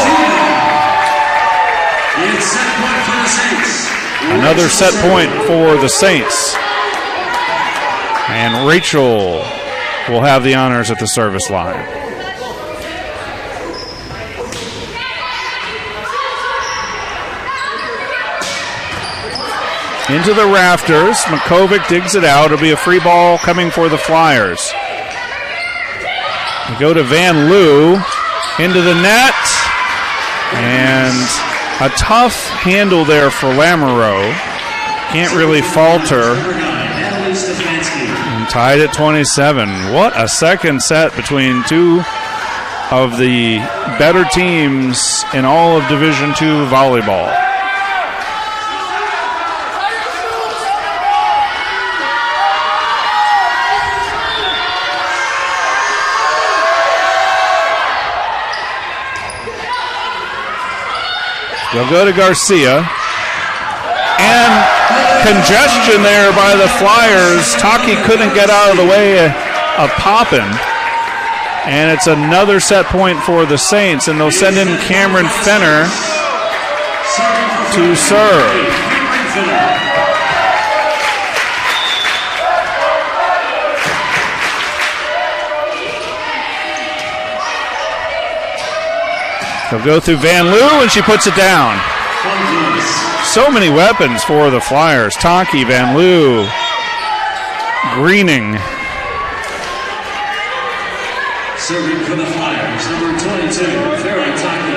Another set point for the Saints. And Rachel will have the honors at the service line. Into the rafters. Makovic digs it out. It'll be a free ball coming for the Flyers. We go to Van Loo. Into the net. And a tough handle there for Lamoureux. Can't really falter. And tied at 27. What a second set between two of the better teams in all of Division II volleyball. They'll go to Garcia. And congestion there by the Flyers. Taki couldn't get out of the way of Poppin. And it's another set point for the Saints. And they'll send in Cameron Fenner to serve. They'll go through Van Loo, and she puts it down. So many weapons for the Flyers. Taki, Van Loo, Greening. Serving for the Flyers, number 22, Farah Taki.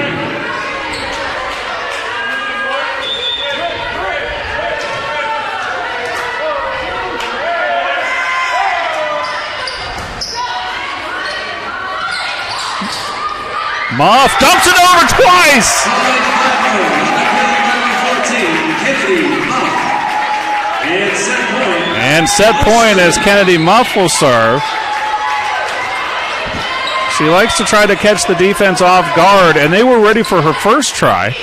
Muff dumps it over twice. And set point as Kennedy Muff will serve. She likes to try to catch the defense off guard, and they were ready for her first try,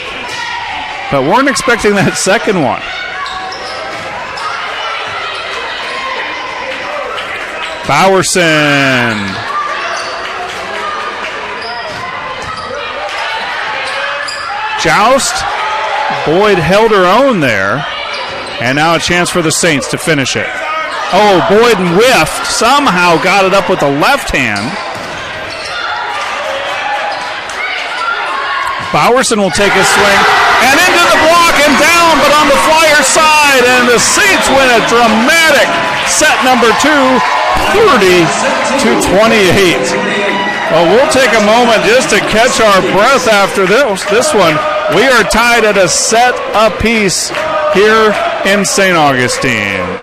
but weren't expecting that second one. Bowerson. Joust. Boyd held her own there. And now a chance for the Saints to finish it. Oh, Boyd whiffed. Somehow got it up with the left hand. Bowerson will take a swing. And into the block and down, but on the Flyers side. And the Saints win a dramatic set number 2, 30-28. Well, we'll take a moment just to catch our breath after this one. We are tied at a set apiece here in St. Augustine.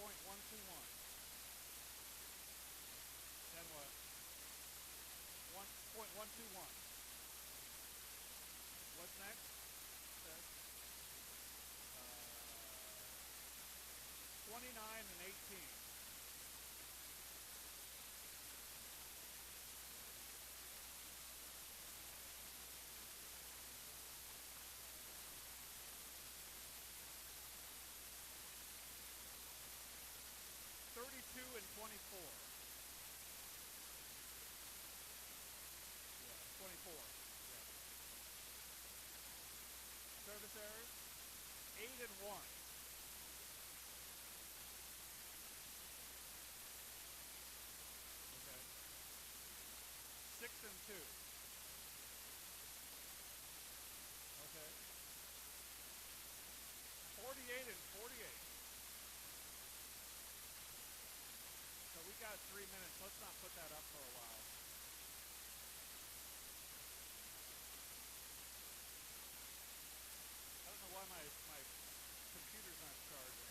10.121. What's next? 29 and 18. And 24. Yeah, 24. Yeah. Service errors. 8 and 1. Okay. 6 and 2. Okay. 48 and 48. So we got 3 minutes. Let's not put that up for a while. I don't know why my computer's not charging.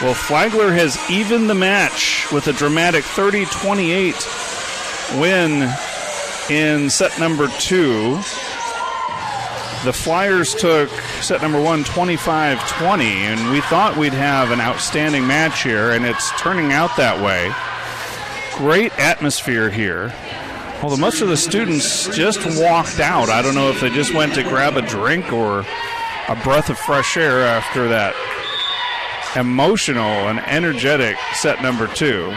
Well, Flagler has evened the match with a dramatic 30-28 win in set number 2. The Flyers took set number 1 25-20, and we thought we'd have an outstanding match here, and it's turning out that way. Great atmosphere here. Although most of the students just walked out. I don't know if they just went to grab a drink or a breath of fresh air after that emotional and energetic set number 2.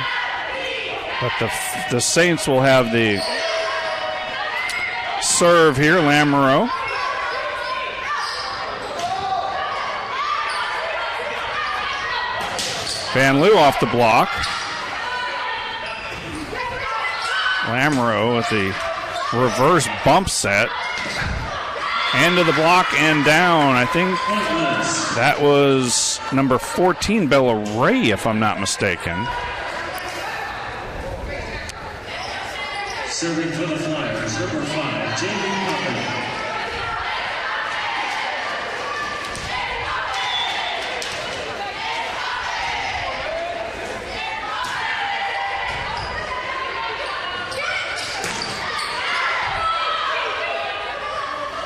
But the Saints will have the serve here. Lamoureux Van Loo off the block. Lamoureux with the reverse bump set. And to the block and down. I think that was number 14, Bella Ray, if I'm not mistaken. Serving for the Flyers, number 5, Jamie Popper.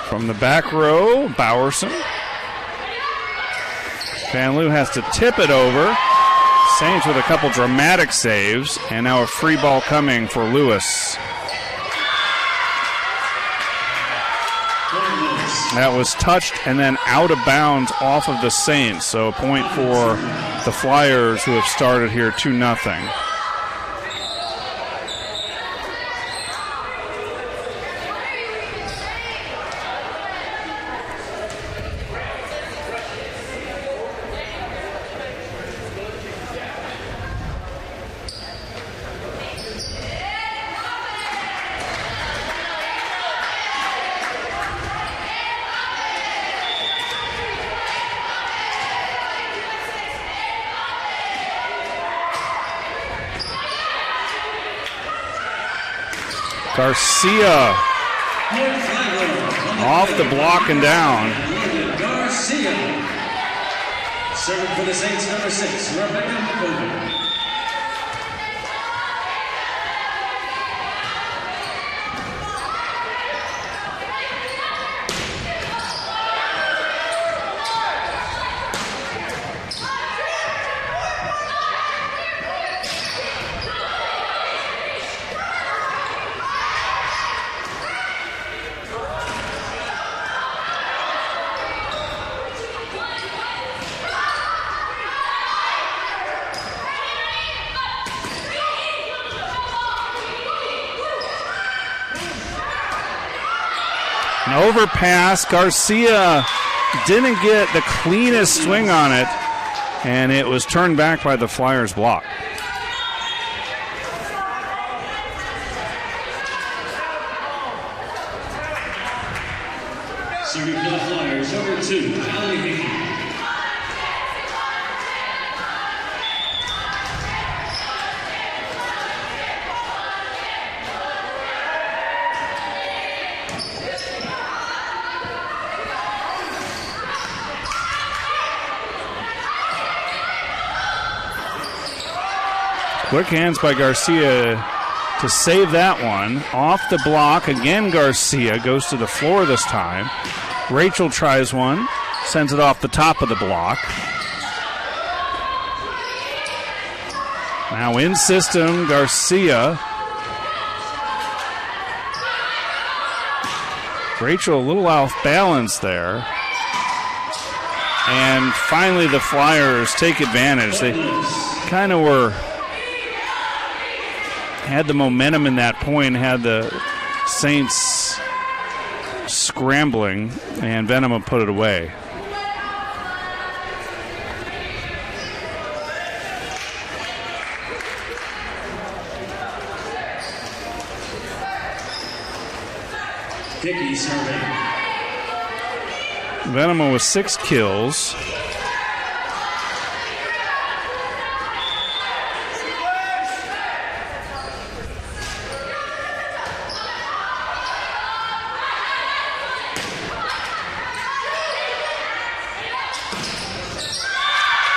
From the back row, Bowerson. Van Loo has to tip it over. Saints with a couple dramatic saves, and now a free ball coming for Lewis. That was touched and then out of bounds off of the Saints, so a point for the Flyers, who have started here 2-0. Garcia off the block and down. Garcia. Serving for the Saints, number 6, Rebecca McCoven. An overpass. Garcia didn't get the cleanest swing on it, and it was turned back by the Flyers block. Serving for the Flyers, number 2, Allie Hickey. Quick hands by Garcia to save that one. Off the block, again Garcia goes to the floor this time. Rachel tries one, sends it off the top of the block. Now in system, Garcia. Rachel a little off balance there. And finally the Flyers take advantage. They kind of had the momentum in that point, had the Saints scrambling, and Venema put it away. Hickey serving. Venema with 6 kills.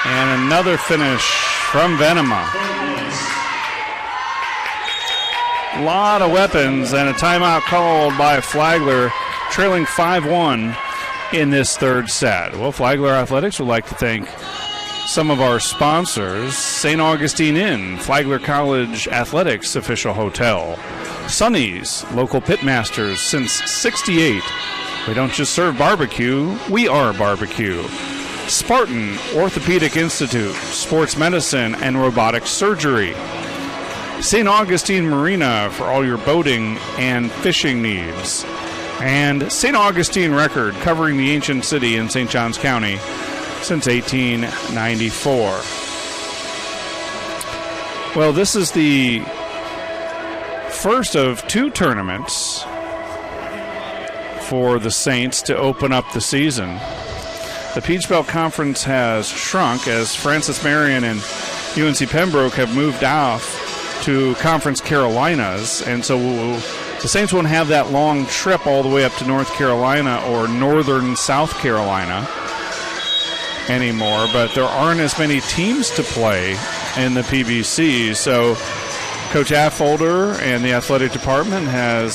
And another finish from Venema. A lot of weapons, and a timeout called by Flagler, trailing 5-1 in this third set. Well, Flagler Athletics would like to thank some of our sponsors: St. Augustine Inn, Flagler College Athletics official hotel; Sonny's, local pitmasters since '68. We don't just serve barbecue, we are barbecue. Spartan Orthopedic Institute, sports medicine and robotic surgery. St. Augustine Marina for all your boating and fishing needs. And St. Augustine Record, covering the ancient city in St. Johns County since 1894. Well, this is the first of 2 tournaments for the Saints to open up the season. The Peach Belt Conference has shrunk as Francis Marion and UNC Pembroke have moved off to Conference Carolinas, and so the Saints won't have that long trip all the way up to North Carolina or northern South Carolina anymore, but there aren't as many teams to play in the PBC, so Coach Affolter and the athletic department have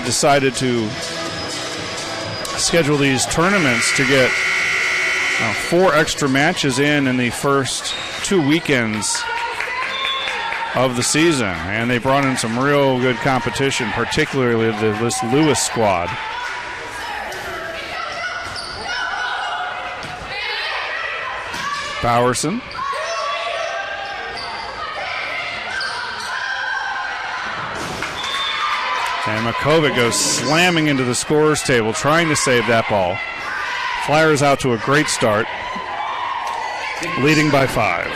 decided to schedule these tournaments to get 4 extra matches in the first 2 weekends of the season, and they brought in some real good competition, particularly this Lewis squad. Bowerson. And Makovic goes slamming into the scorer's table, trying to save that ball. Flyers out to a great start, leading by 5.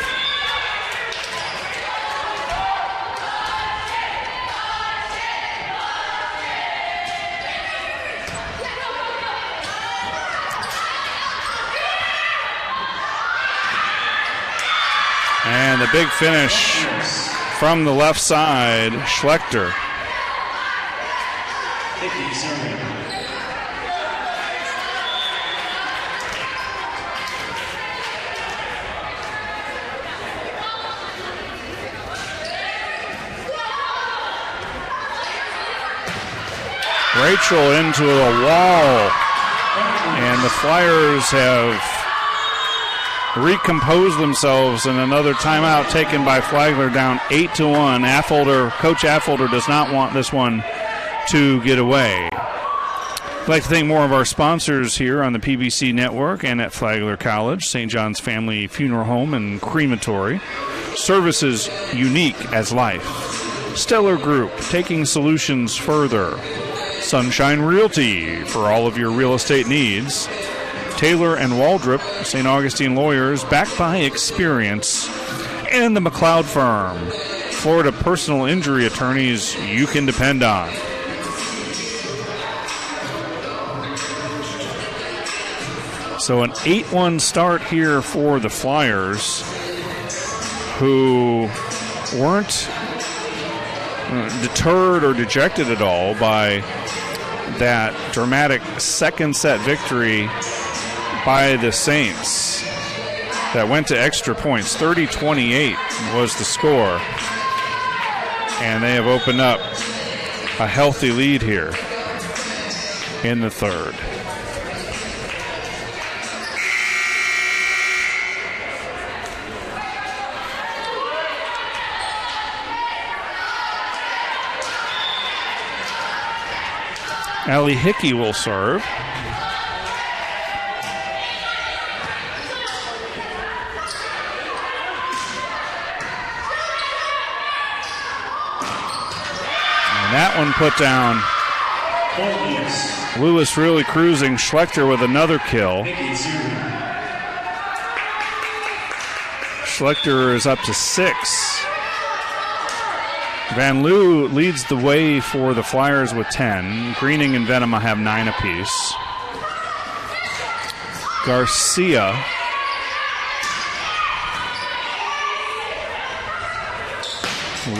And the big finish from the left side, Schlechter. Rachel into the wall, and the Flyers have recomposed themselves in another timeout taken by Flagler, down 8-1. Coach Affolter does not want this one to get away. I'd like to thank more of our sponsors here on the PBC Network and at Flagler College, St. John's Family Funeral Home and Crematory. Services unique as life. Stellar Group, taking solutions further. Sunshine Realty, for all of your real estate needs. Taylor and Waldrop, St. Augustine lawyers, backed by experience. And the McLeod Firm, Florida personal injury attorneys you can depend on. So an 8-1 start here for the Flyers, who weren't deterred or dejected at all by that dramatic second set victory by the Saints that went to extra points. 30-28 was the score, and they have opened up a healthy lead here in the third. Allie Hickey will serve. And that one put down. Lewis really cruising. Schlechter with another kill. Schlechter is up to 6. Van Loo leads the way for the Flyers with 10. Greening and Venema have 9 apiece. Garcia.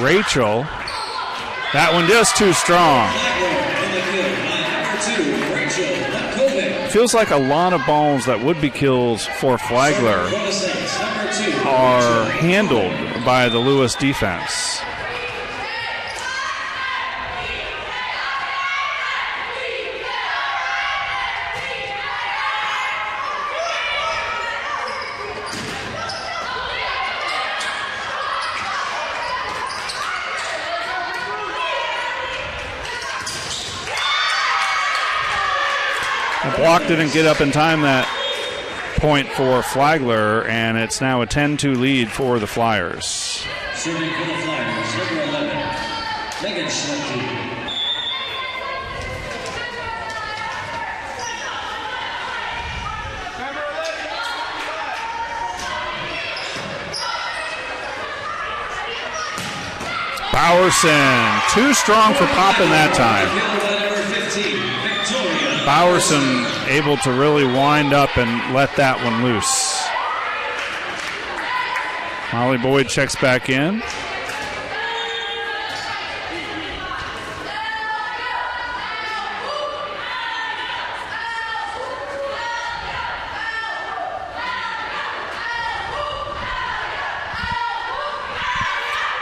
Rachel. That one just too strong. Feels like a lot of balls that would be kills for Flagler are handled by the Lewis defense. The block didn't get up in time that point for Flagler, and it's now a 10-2 lead for the Flyers. Serving for the Flyers, number 11, Megan Schlechter. Bowerson, too strong for popping that time. Bowerson able to really wind up and let that one loose. Molly Boyd checks back in.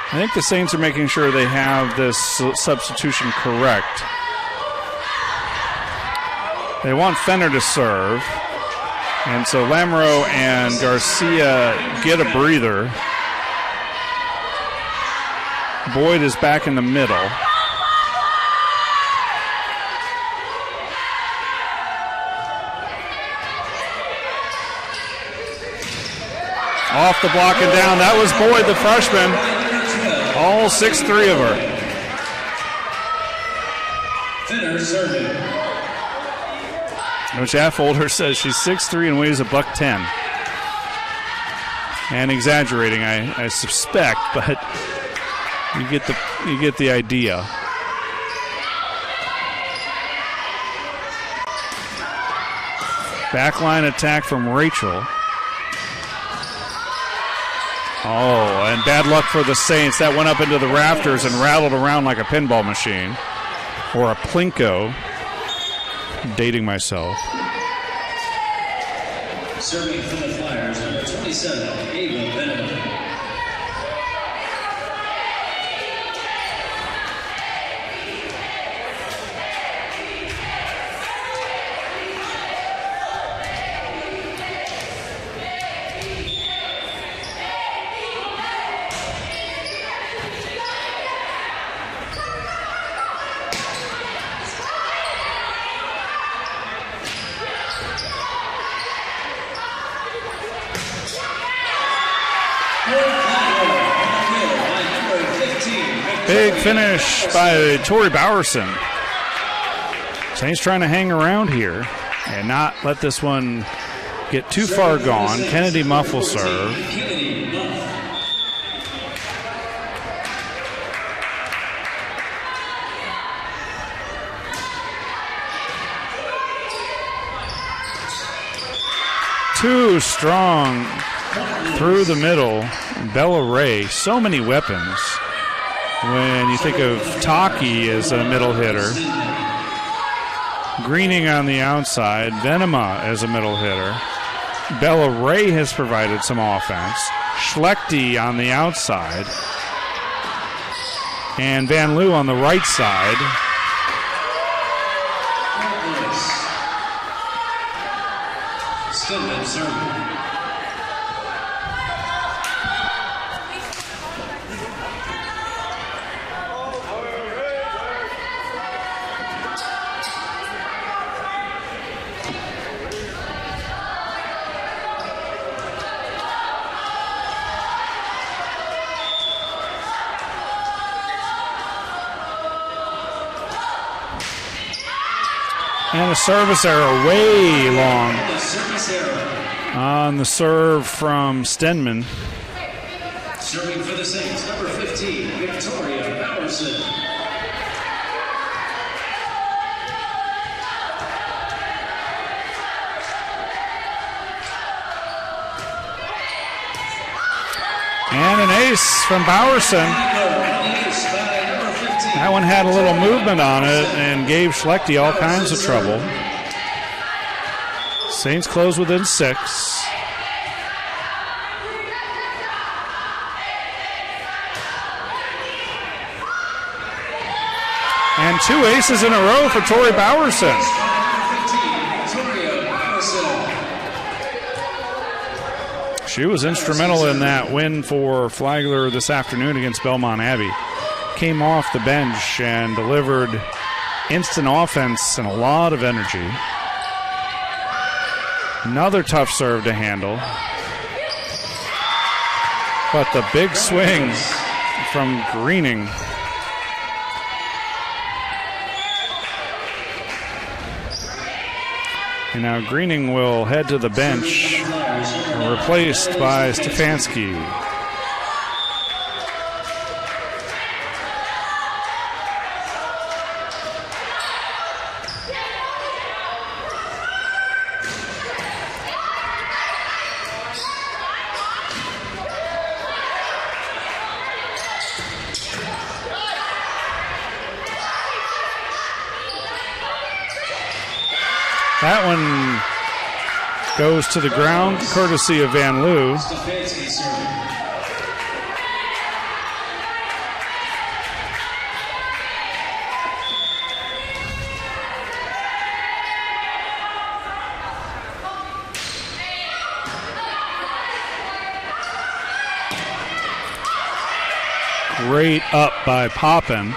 I think the Saints are making sure they have this substitution correct. They want Fenner to serve. And so Lamoureux and Garcia get a breather. Boyd is back in the middle. Off the block and down. That was Boyd, the freshman. All 6'3" of her. Fenner serving. Coach Affolter says she's 6'3" and weighs $110. And exaggerating, I suspect, but you get the idea. Backline attack from Rachel. Oh, and bad luck for the Saints. That went up into the rafters and rattled around like a pinball machine. Or a Plinko. Dating myself. Serving for the Flyers, number 27, Ava Benham. Big finish by Tori Bowerson. Saints trying to hang around here and not let this one get too far gone. Kennedy Muff will serve. Too strong through the middle. Bella Ray, so many weapons. When you think of Taki as a middle hitter, Greening on the outside, Venema as a middle hitter, Bella Ray has provided some offense, Schlechte on the outside, and Van Loo on the right side. Stillman serving. And a service error way long on the serve from Stenman. Serving for the Saints, number 15, Victoria Bowerson. And an ace from Bowerson. That one had a little movement on it and gave Schlechte all kinds of trouble. Saints close within 6. And 2 aces in a row for Tori Bowerson. She was instrumental in that win for Flagler this afternoon against Belmont Abbey. Came off the bench and delivered instant offense and a lot of energy. Another tough serve to handle. But the big swing from Greening. And now Greening will head to the bench, replaced by Stefanski. That one goes to the ground, courtesy of Van Loo. Stefanski serving. Great up by Poppin.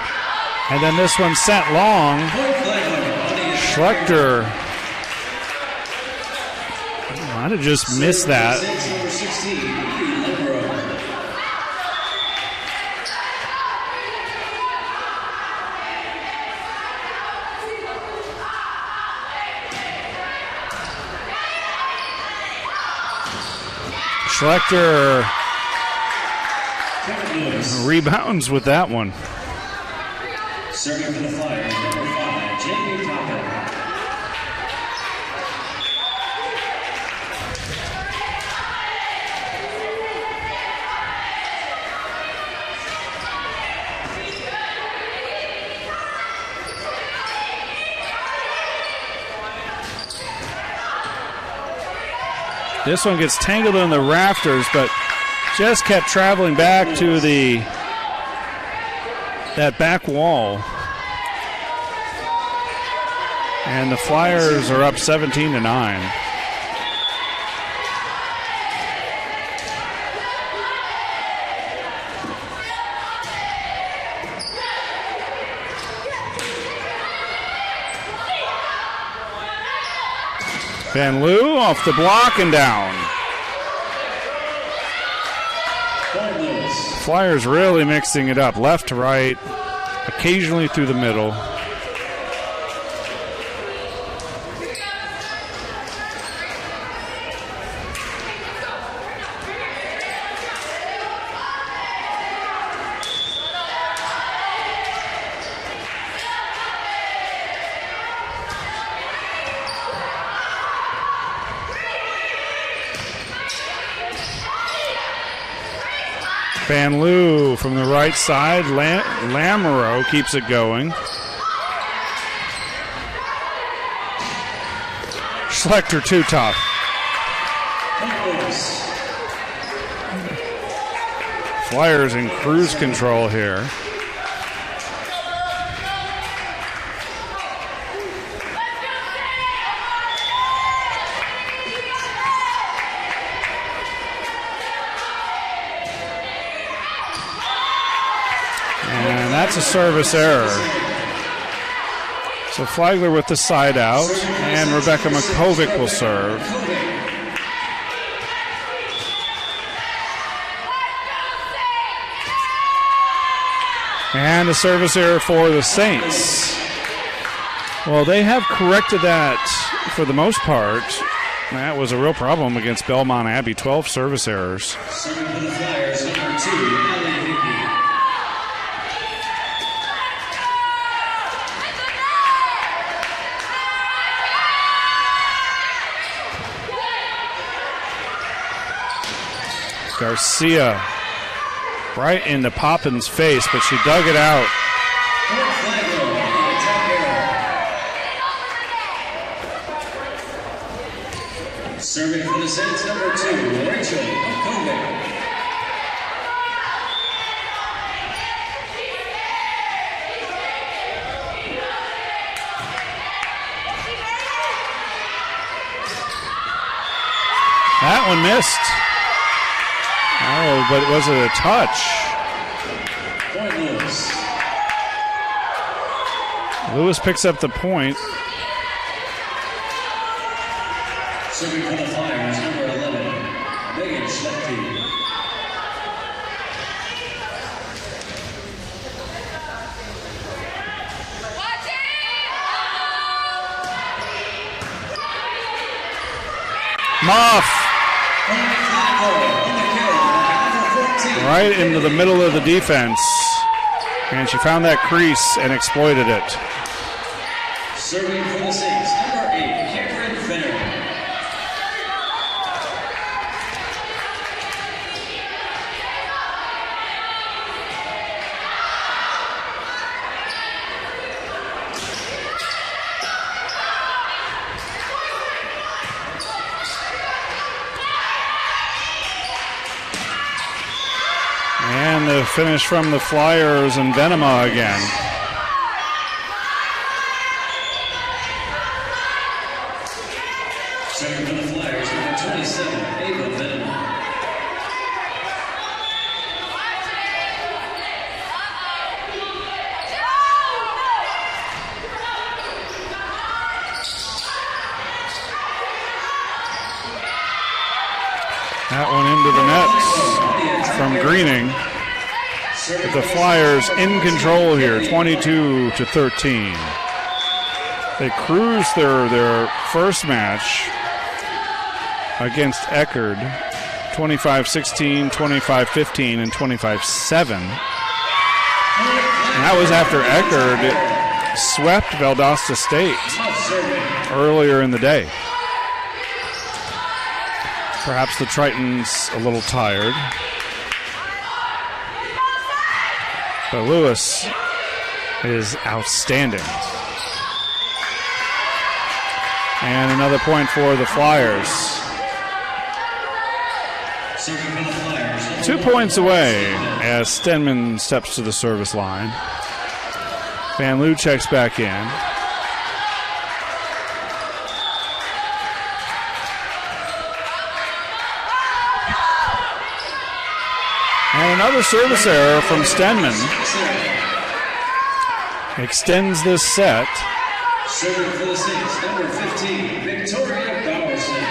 And then this one sent long. Schlechter might have just missed that. Schlechter rebounds with that one. Serving for the Flyers, number 5, Jamie Poppin. This one gets tangled in the rafters, but just kept traveling back to that back wall. And the Flyers are up 17-9. Van Loo off the block and down. Flyers really mixing it up, left to right, occasionally through the middle. Van Loo from the right side. Lamoureux keeps it going. Schlechter too tough. Flyers in cruise control here. And that's a service error. So Flagler with the side out, and Rebecca Makovic will serve. And a service error for the Saints. Well, they have corrected that for the most part. That was a real problem against Belmont Abbey. 12 service errors. Serving for the Flyers, number 2, Allie Hickey. Garcia right into Poppin's face, but she dug it out. Serving for the Saints, number 2, Rachel Makovic. That one missed. Oh, but was it a touch? Point Lewis. Lewis picks up the point. Serving for the Flyers, number 11, Megan Schlechter. Muff! Right into the middle of the defense. And she found that crease and exploited it. Serving for the Saints, number 8, Cameron Fenner. the finish from the Flyers and Venema again. Serving for the Flyers, number 27, Ava Venema. That one into the net from Greening. But the Flyers in control here, 22-13. They cruised their first match against Eckerd, 25-16, 25-15, and 25-7. And that was after Eckerd swept Valdosta State earlier in the day. Perhaps the Triton's a little tired. But Lewis is outstanding. And another point for the Flyers. 2 points away as Stenman steps to the service line. Van Loo checks back in. And another service error from Stenman extends this set. Serving for the Saints, number 15, Victoria Bowerson.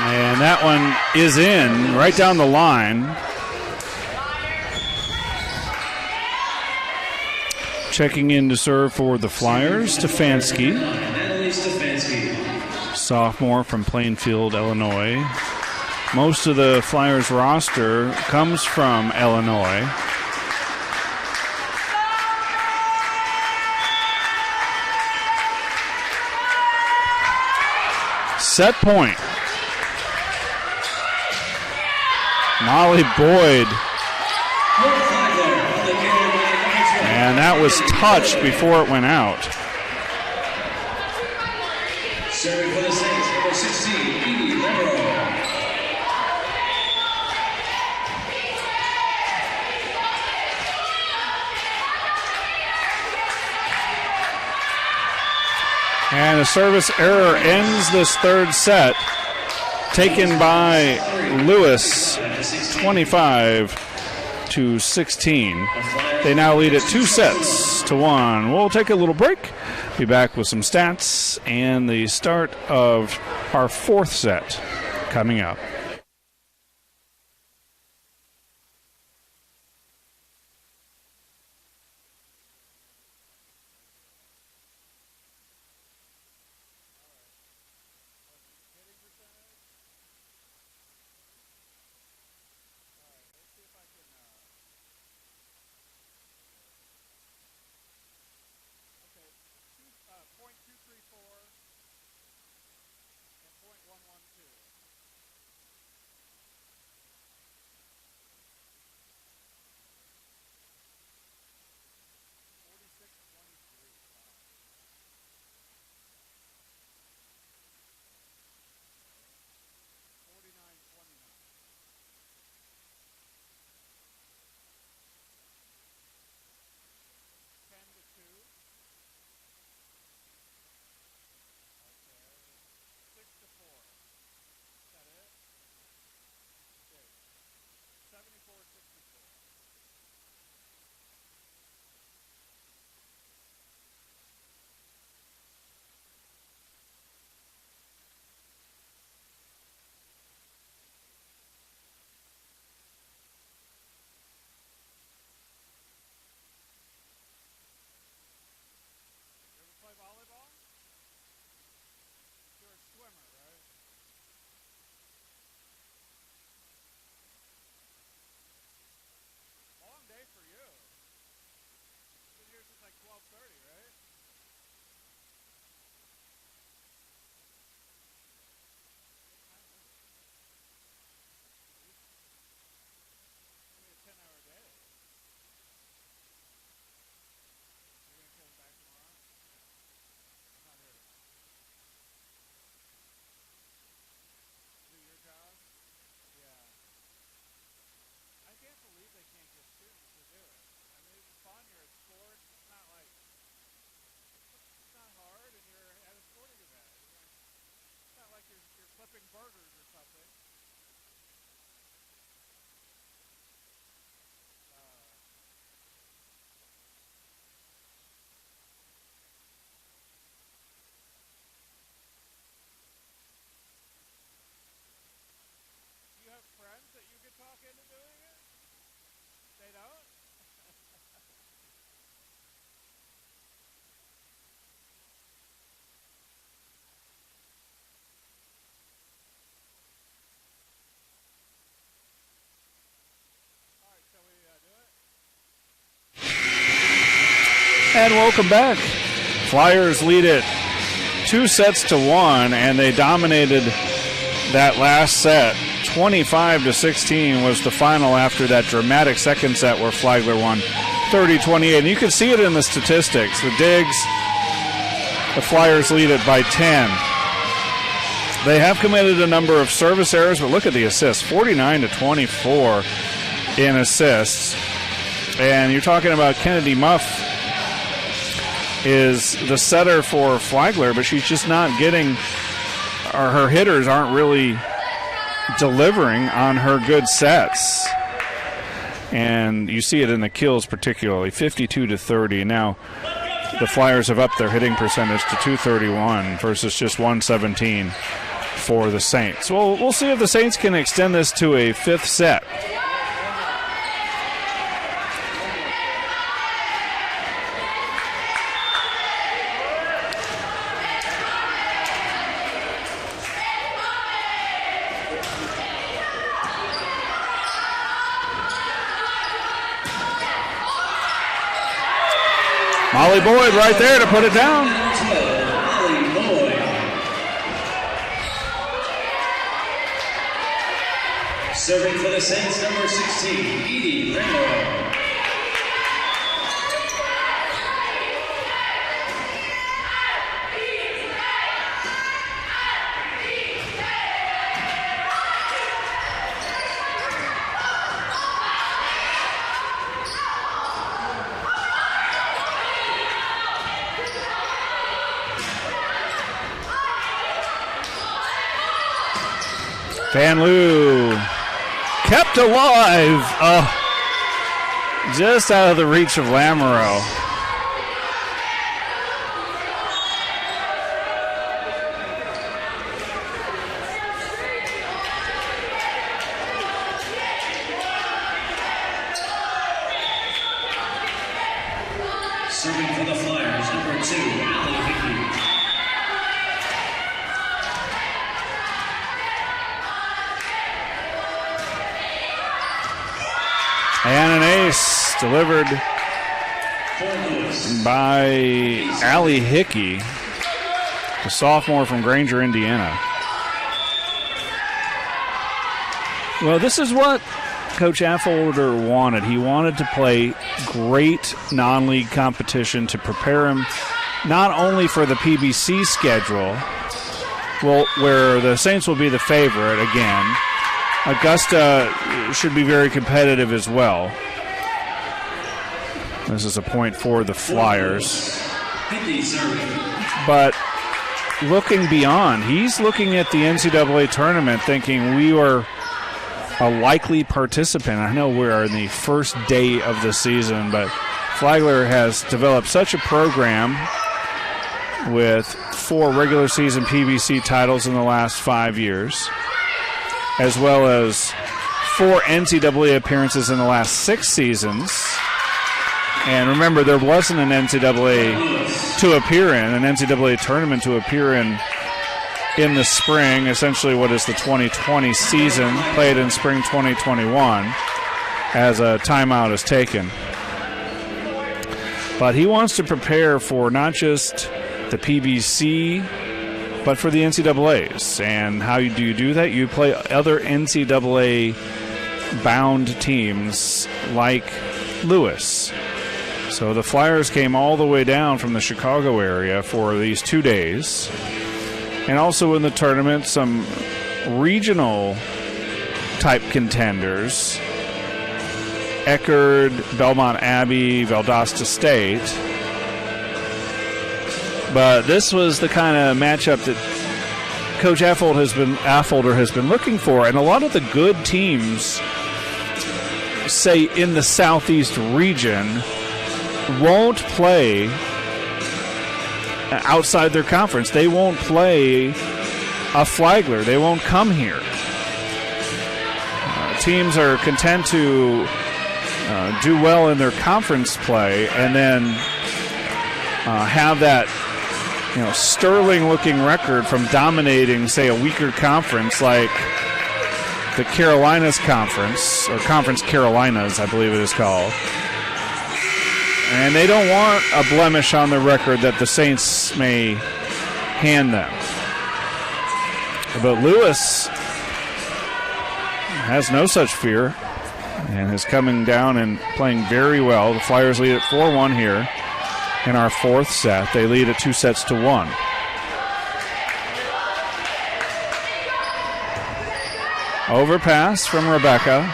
And that one is in, right down the line. Checking in to serve for the Flyers, Stefanski. Sophomore from Plainfield, Illinois. Most of the Flyers roster comes from Illinois. Set point. Molly Boyd. And that was touched before it went out. Serving for the Saints, number 16, Edie Lemero. And a service error ends this third set, taken by Lewis, 25-16. They now lead it 2-1. We'll take a little break. Be back with some stats and the start of our fourth set coming up. into doing it? They don't? All right, shall we do it? And welcome back. Flyers lead it 2-1, and they dominated that last set. 25-16 was the final after that dramatic second set where Flagler won 30-28. And you can see it in the statistics. The digs, the Flyers lead it by 10. They have committed a number of service errors, but look at the assists, 49-24 in assists. And you're talking about Kennedy Muff is the setter for Flagler, but she's just not getting, or her hitters aren't really delivering on her good sets. And you see it in the kills particularly, 52-30. Now the Flyers have upped their hitting percentage to 231 versus just 117 for the Saints. Well, we'll see if the Saints can extend this to a fifth set. Molly Boyd right there to put it down. Molly Boyd. Serving for the Saints, number 16, Edie Ramo. Van Loo kept alive. Just out of the reach of Lamoureux. Serving for the Flyers, number 2, Allie Hickey. And an ace delivered by Allie Hickey, the sophomore from Granger, Indiana. Well, this is what Coach Affolter wanted. He wanted to play great non-league competition to prepare him not only for the PBC schedule, well, where the Saints will be the favorite again. Augusta should be very competitive as well. This is a point for the Flyers. But looking beyond, he's looking at the NCAA tournament thinking we are a likely participant. I know we're in the first day of the season, but Flagler has developed such a program with 4 regular season PBC titles in the last 5 years, as well as 4 NCAA appearances in the last 6 seasons. And remember, there wasn't an NCAA to appear in, an NCAA tournament to appear in the spring, essentially what is the 2020 season, played in spring 2021, as a timeout is taken. But he wants to prepare for not just the PBC, but for the NCAAs. And how do you do that? You play other NCAA-bound teams like Lewis. So the Flyers came all the way down from the Chicago area for these 2 days. And also in the tournament, some regional-type contenders. Eckerd, Belmont Abbey, Valdosta State. But this was the kind of matchup that Coach Affolter has been looking for. And a lot of the good teams, say in the Southeast region, won't play outside their conference. They won't play a Flagler. They won't come here. teams are content to do well in their conference play and then have that sterling-looking record from dominating, say, a weaker conference like the Carolinas Conference, or Conference Carolinas, I believe it is called. And they don't want a blemish on the record that the Saints may hand them. But Lewis has no such fear and is coming down and playing very well. The Flyers lead at 4-1 here in our fourth set. They lead at 2-1. Overpass from Rebecca.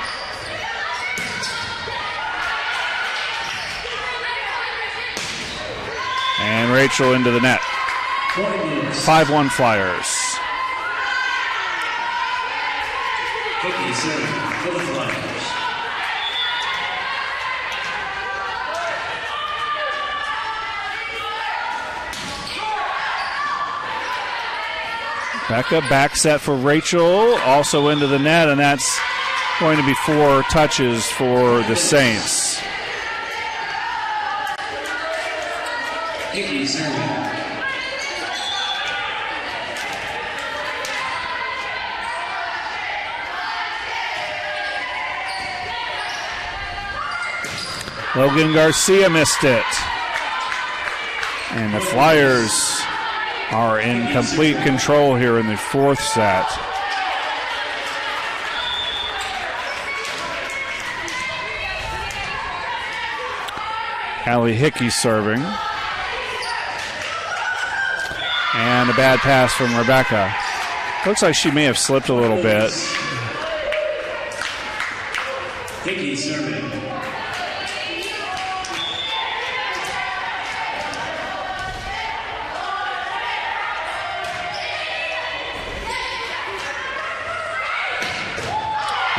And Rachel into the net. 5-1 Flyers. Hickey serving for the Flyers. Becca, back set for Rachel, also into the net, and that's going to be 4 touches for the Saints. Hickey serving. Logan Garcia missed it. And the Flyers are in complete control here in the fourth set. Allie Hickey serving. And a bad pass from Rebecca. Looks like she may have slipped a little bit. Hickey serving.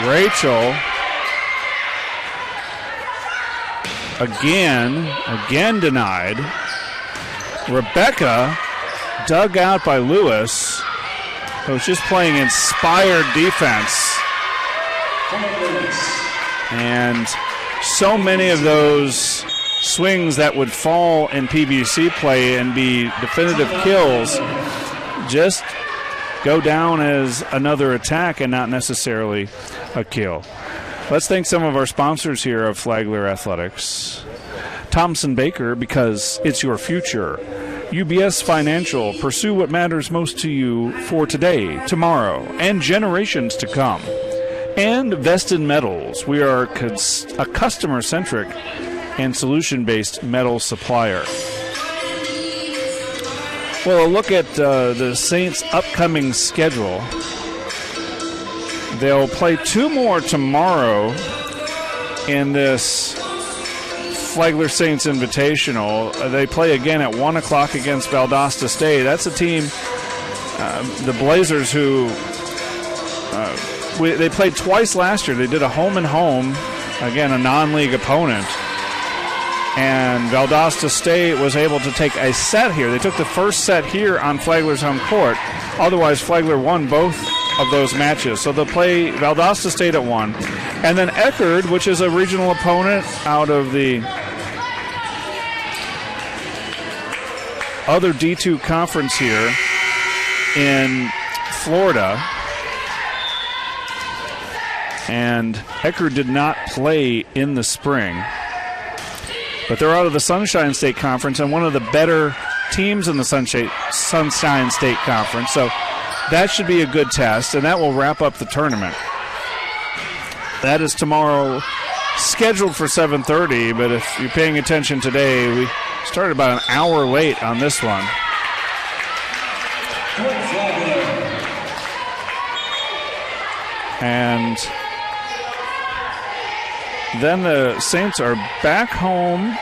Rachel again denied. Rebecca dug out by Lewis, who was just playing inspired defense. And so many of those swings that would fall in PBC play and be definitive kills just go down as another attack and not necessarily a kill. Let's thank some of our sponsors here of Flagler Athletics. Thompson Baker, because it's your future. UBS Financial, pursue what matters most to you for today, tomorrow, and generations to come. And Vested Metals, we are a customer-centric and solution-based metal supplier. Well, a look at the Saints' upcoming schedule. They'll play 2 more tomorrow in this Flagler Saints Invitational. They play again at 1 o'clock against Valdosta State. That's a team, the Blazers, who they played twice last year. They did a home and home, again, a non-league opponent. And Valdosta State was able to take a set here. They took the first set here on Flagler's home court. Otherwise, Flagler won both of those matches. So they'll play Valdosta State at 1. And then Eckerd, which is a regional opponent out of the other D2 conference here in Florida. And Eckerd did not play in the spring. But they're out of the Sunshine State Conference and one of the better teams in the Sunshine State Conference. So that should be a good test, and that will wrap up the tournament. That is tomorrow, scheduled for 7:30, but if you're paying attention today, we started about an hour late on this one. And then the Saints are back home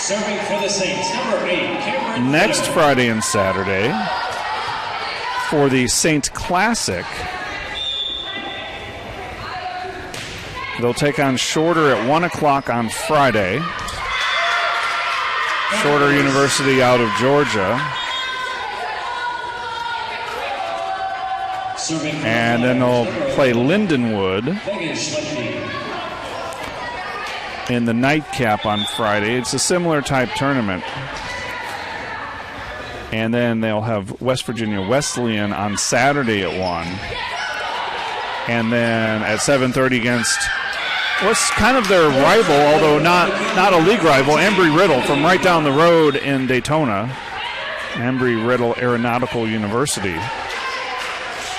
Serving for the Saints, number 8, Cameron next Flagler. Friday and Saturday for the Saints Classic. They'll take on Shorter at 1 o'clock on Friday. Shorter University out of Georgia. And then they'll play Lindenwood in the nightcap on Friday. It's a similar type tournament. And then they'll have West Virginia Wesleyan on Saturday at 1. And then at 7:30 against what's kind of their rival, although not a league rival, Embry-Riddle from right down the road in Daytona. Embry-Riddle Aeronautical University.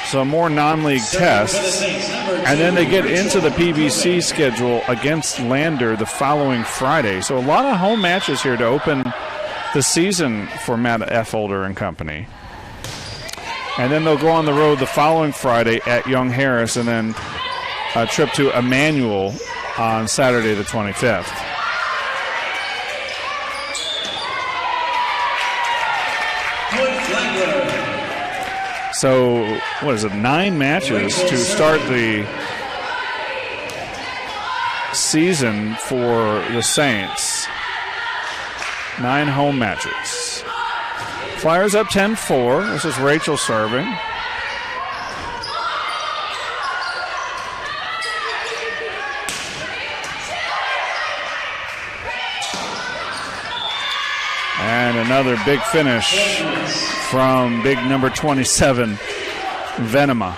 So more non-league tests. And then they get into the PBC schedule against Lander the following Friday. So a lot of home matches here to open the season for Matt Effolder and company. And then they'll go on the road the following Friday at Young Harris, and then a trip to Emmanuel on Saturday the 25th. So, what is it, 9 matches to start the season for the Saints. 9 home matches. Flyers up 10-4. This is Rachel serving. And another big finish from big number 27, Venema.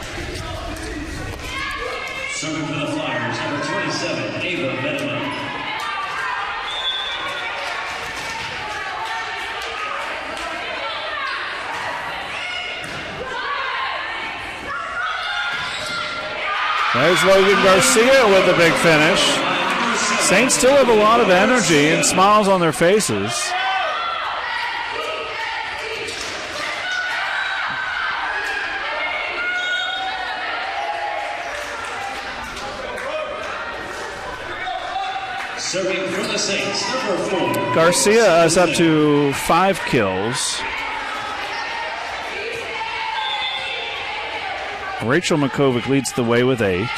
Serving for the Flyers, number 27, Ava Venema. There's Logan Garcia with a big finish. Saints still have a lot of energy and smiles on their faces. Serving for the Saints, number 4. Garcia is up to 5 kills. Rachel Makovic leads the way with 8.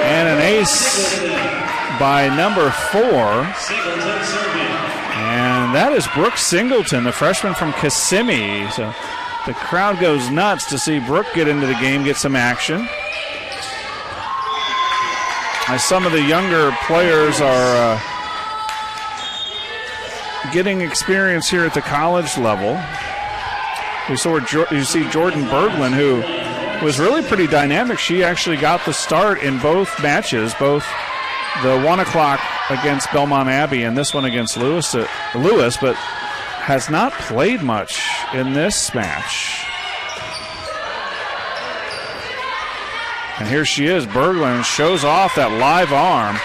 And an ace by number 4. And that is Brooke Singleton, the freshman from Kissimmee. So the crowd goes nuts to see Brooke get into the game, get some action. As some of the younger players are getting experience here at the college level. You see Jordan Berglund, who was really pretty dynamic. She actually got the start in both matches, both the 1 o'clock against Belmont Abbey and this one against Lewis, but has not played much in this match. And here she is. Berglund shows off that live arm.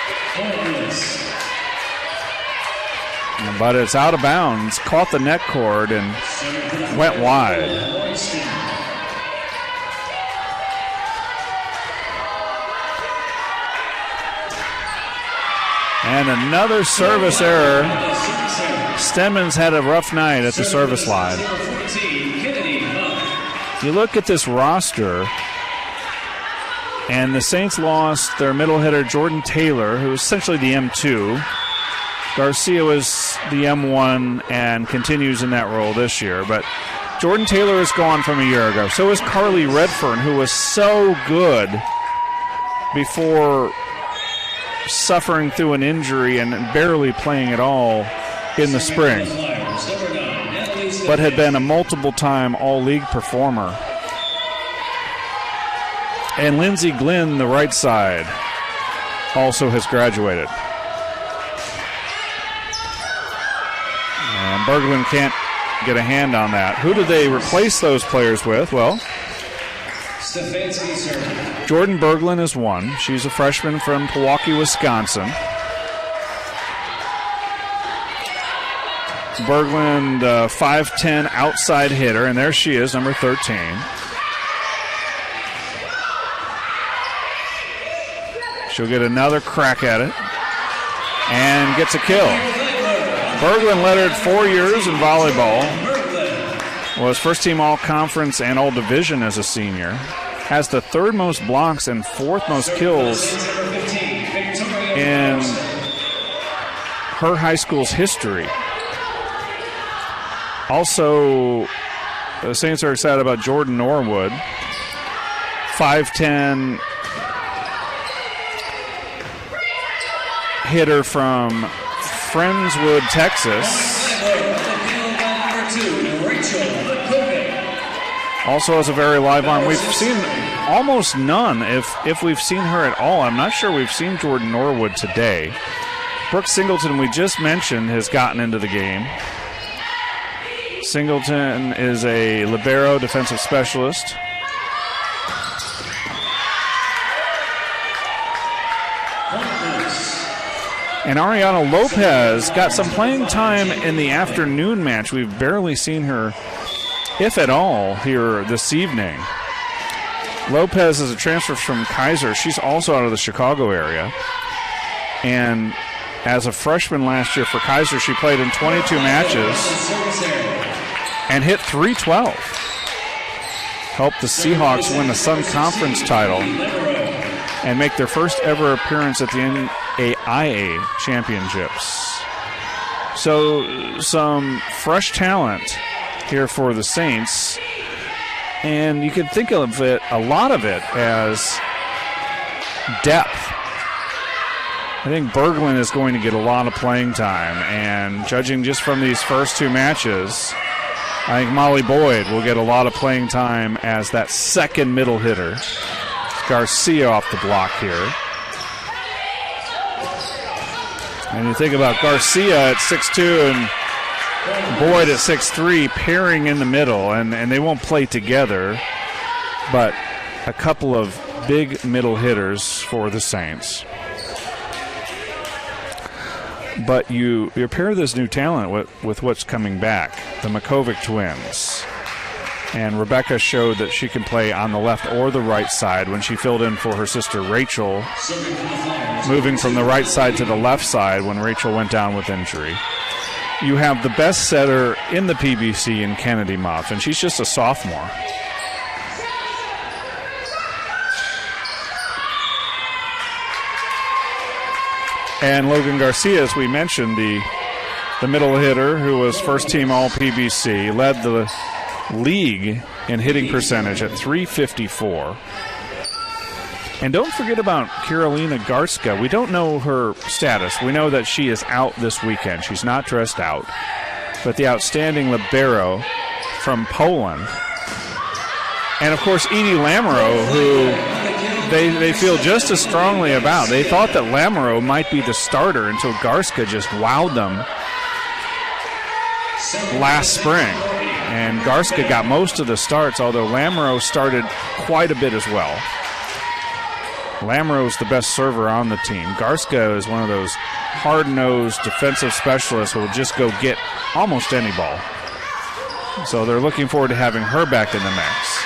But it's out of bounds. Caught the net cord and went wide. And another service error. Stemmons had a rough night at the service line. You look at this roster, and the Saints lost their middle hitter, Jordan Taylor, who was essentially the M2. Garcia was the M1 and continues in that role this year. But Jordan Taylor is gone from a year ago. So is Carly Redfern, who was so good before suffering through an injury and barely playing at all in the spring, but had been a multiple-time all-league performer. And Lindsey Glynn, the right side, also has graduated. And Berglund can't get a hand on that. Who did they replace those players with? Well, Jordan Berglund is one. She's a freshman from Milwaukee, Wisconsin. Berglund, 5'10", outside hitter, and there she is, number 13. She'll get another crack at it and gets a kill. Berglund lettered 4 years in volleyball. Was first-team all-conference and all-division as a senior. Has the third most blocks and fourth most kills in her high school's history. Also, the Saints are excited about Jordan Norwood, 5'10" hitter from Friendswood, Texas. Also has a very live arm. We've seen almost none, if we've seen her at all. I'm not sure we've seen Jordan Norwood today. Brooke Singleton, we just mentioned, has gotten into the game. Singleton is a libero defensive specialist. And Ariana Lopez got some playing time in the afternoon match. We've barely seen her, if at all, here this evening. Lopez is a transfer from Kaiser. She's also out of the Chicago area. And as a freshman last year for Kaiser, she played in 22 matches and hit .312. Helped the Seahawks win the Sun Conference title and make their first ever appearance at the NAIA Championships. So some fresh talent here for the Saints. And you can think of it, a lot of it, as depth. I think Berglund is going to get a lot of playing time, and judging just from these first two matches, I think Molly Boyd will get a lot of playing time as that second middle hitter. Garcia off the block here. And you think about Garcia at 6'2" and Boyd at 6'3", pairing in the middle, and they won't play together, but a couple of big middle hitters for the Saints. But you pair this new talent with what's coming back, the Makovic twins. And Rebecca showed that she can play on the left or the right side when she filled in for her sister Rachel, moving from the right side to the left side when Rachel went down with injury. You have the best setter in the PBC in Kennedy Muff, and she's just a sophomore. And Logan Garcia, as we mentioned, the middle hitter who was first team all PBC, led the league in hitting percentage at .354. And don't forget about Karolina Garska. We don't know her status. We know that she is out this weekend. She's not dressed out. But the outstanding libero from Poland. And, of course, Edie Lamoureux, who they feel just as strongly about. They thought that Lamoureux might be the starter until Garska just wowed them last spring. And Garska got most of the starts, although Lamoureux started quite a bit as well. Lamoureux is the best server on the team. Garska is one of those hard-nosed defensive specialists who will just go get almost any ball. So they're looking forward to having her back in the mix.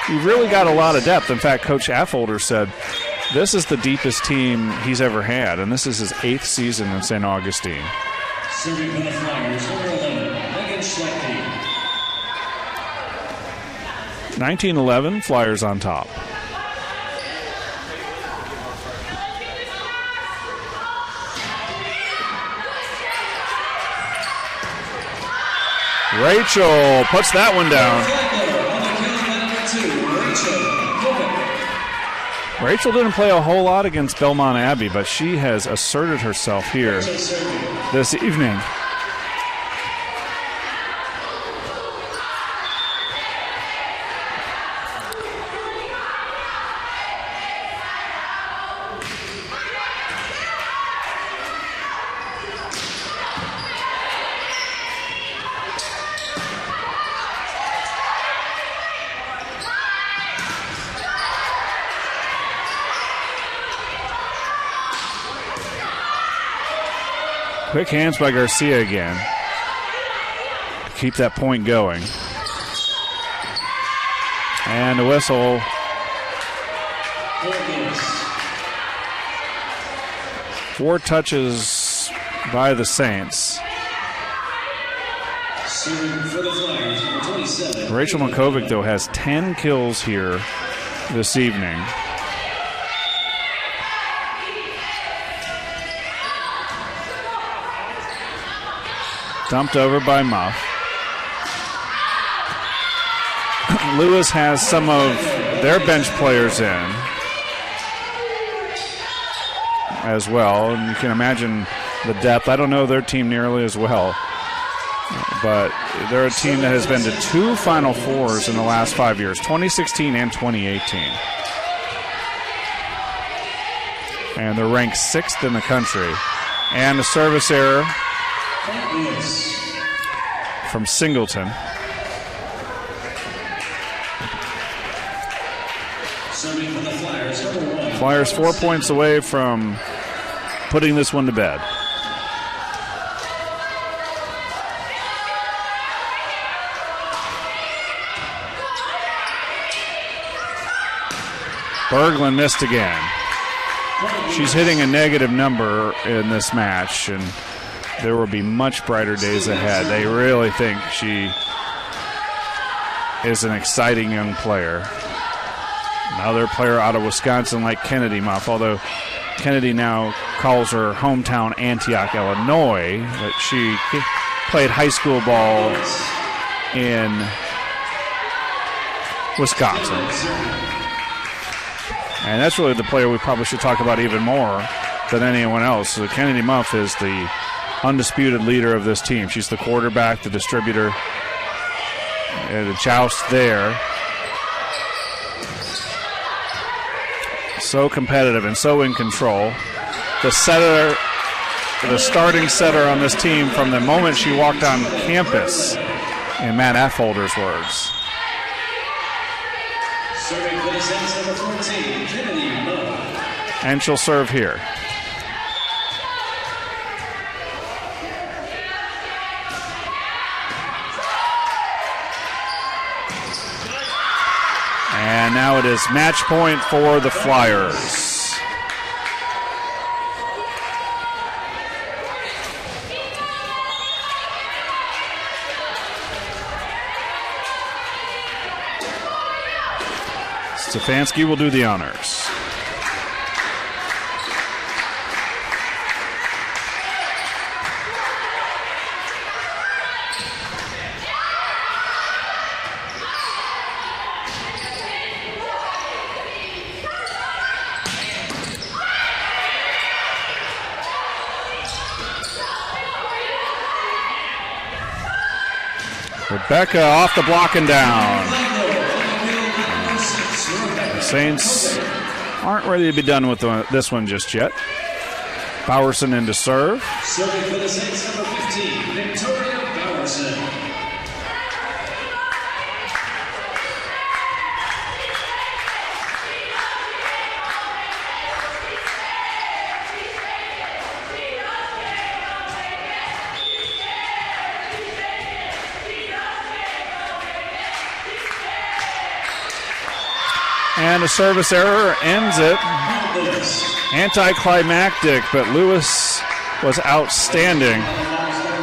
You've really got a lot of depth. In fact, Coach Affolter said this is the deepest team he's ever had, and this is his 8th season in St. Augustine. Serving for the Flyers, number 11, Megan Schlechte. 1911, Flyers on top. Rachel puts that one down. Rachel didn't play a whole lot against Belmont Abbey, but she has asserted herself here this evening. Quick hands by Garcia again. Keep that point going. And a whistle. 4 touches by the Saints. Rachel Makovic, though, has 10 kills here this evening. Dumped over by Muff. Lewis has some of their bench players in as well, and you can imagine the depth. I don't know their team nearly as well, but they're a team that has been to 2 Final Fours in the last 5 years, 2016 and 2018. And they're ranked 6th in the country. And a service error from Singleton. Serving for the Flyers, number 1. Flyers 4 points away from putting this one to bed. Berglund missed again. She's hitting a negative number in this match, and there will be much brighter days ahead. They really think she is an exciting young player. Another player out of Wisconsin like Kennedy Muff, although Kennedy now calls her hometown Antioch, Illinois, but she played high school ball in Wisconsin. And that's really the player we probably should talk about even more than anyone else. So Kennedy Muff is the undisputed leader of this team. She's the quarterback, the distributor, and the joust there. So competitive and so in control. The setter, the starting setter on this team from the moment she walked on campus, in Matt Affolder's words. Serving for the Saints, number 14, Kennedy Muff. And she'll serve here. And now it is match point for the Flyers. Stefanski will do the honors. Rebecca off the block and down. The Saints aren't ready to be done with this one just yet. Bowerson in to serve. Serving for the Saints, number 15, Victoria Bowerson. And a service error ends it. Anticlimactic, but Lewis was outstanding.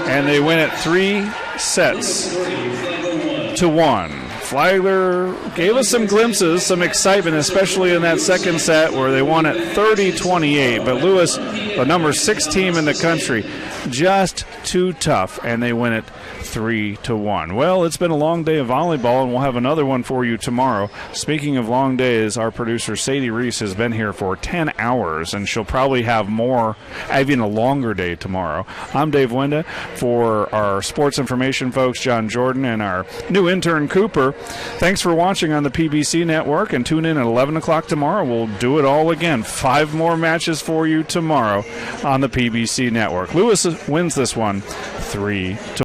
And they win it 3-1. Flagler gave us some glimpses, some excitement, especially in that second set where they won it 30-28. But Lewis, the number 6 team in the country, just too tough, and they win it 3-1. Well, it's been a long day of volleyball, and we'll have another one for you tomorrow. Speaking of long days, our producer Sadie Reese has been here for 10 hours, and she'll probably have more, even a longer day tomorrow. I'm Dave Wenda. For our sports information folks, John Jordan, and our new intern, Cooper, thanks for watching on the PBC Network, and tune in at 11 o'clock tomorrow. We'll do it all again. 5 more matches for you tomorrow on the PBC Network. Lewis wins this one 3-1.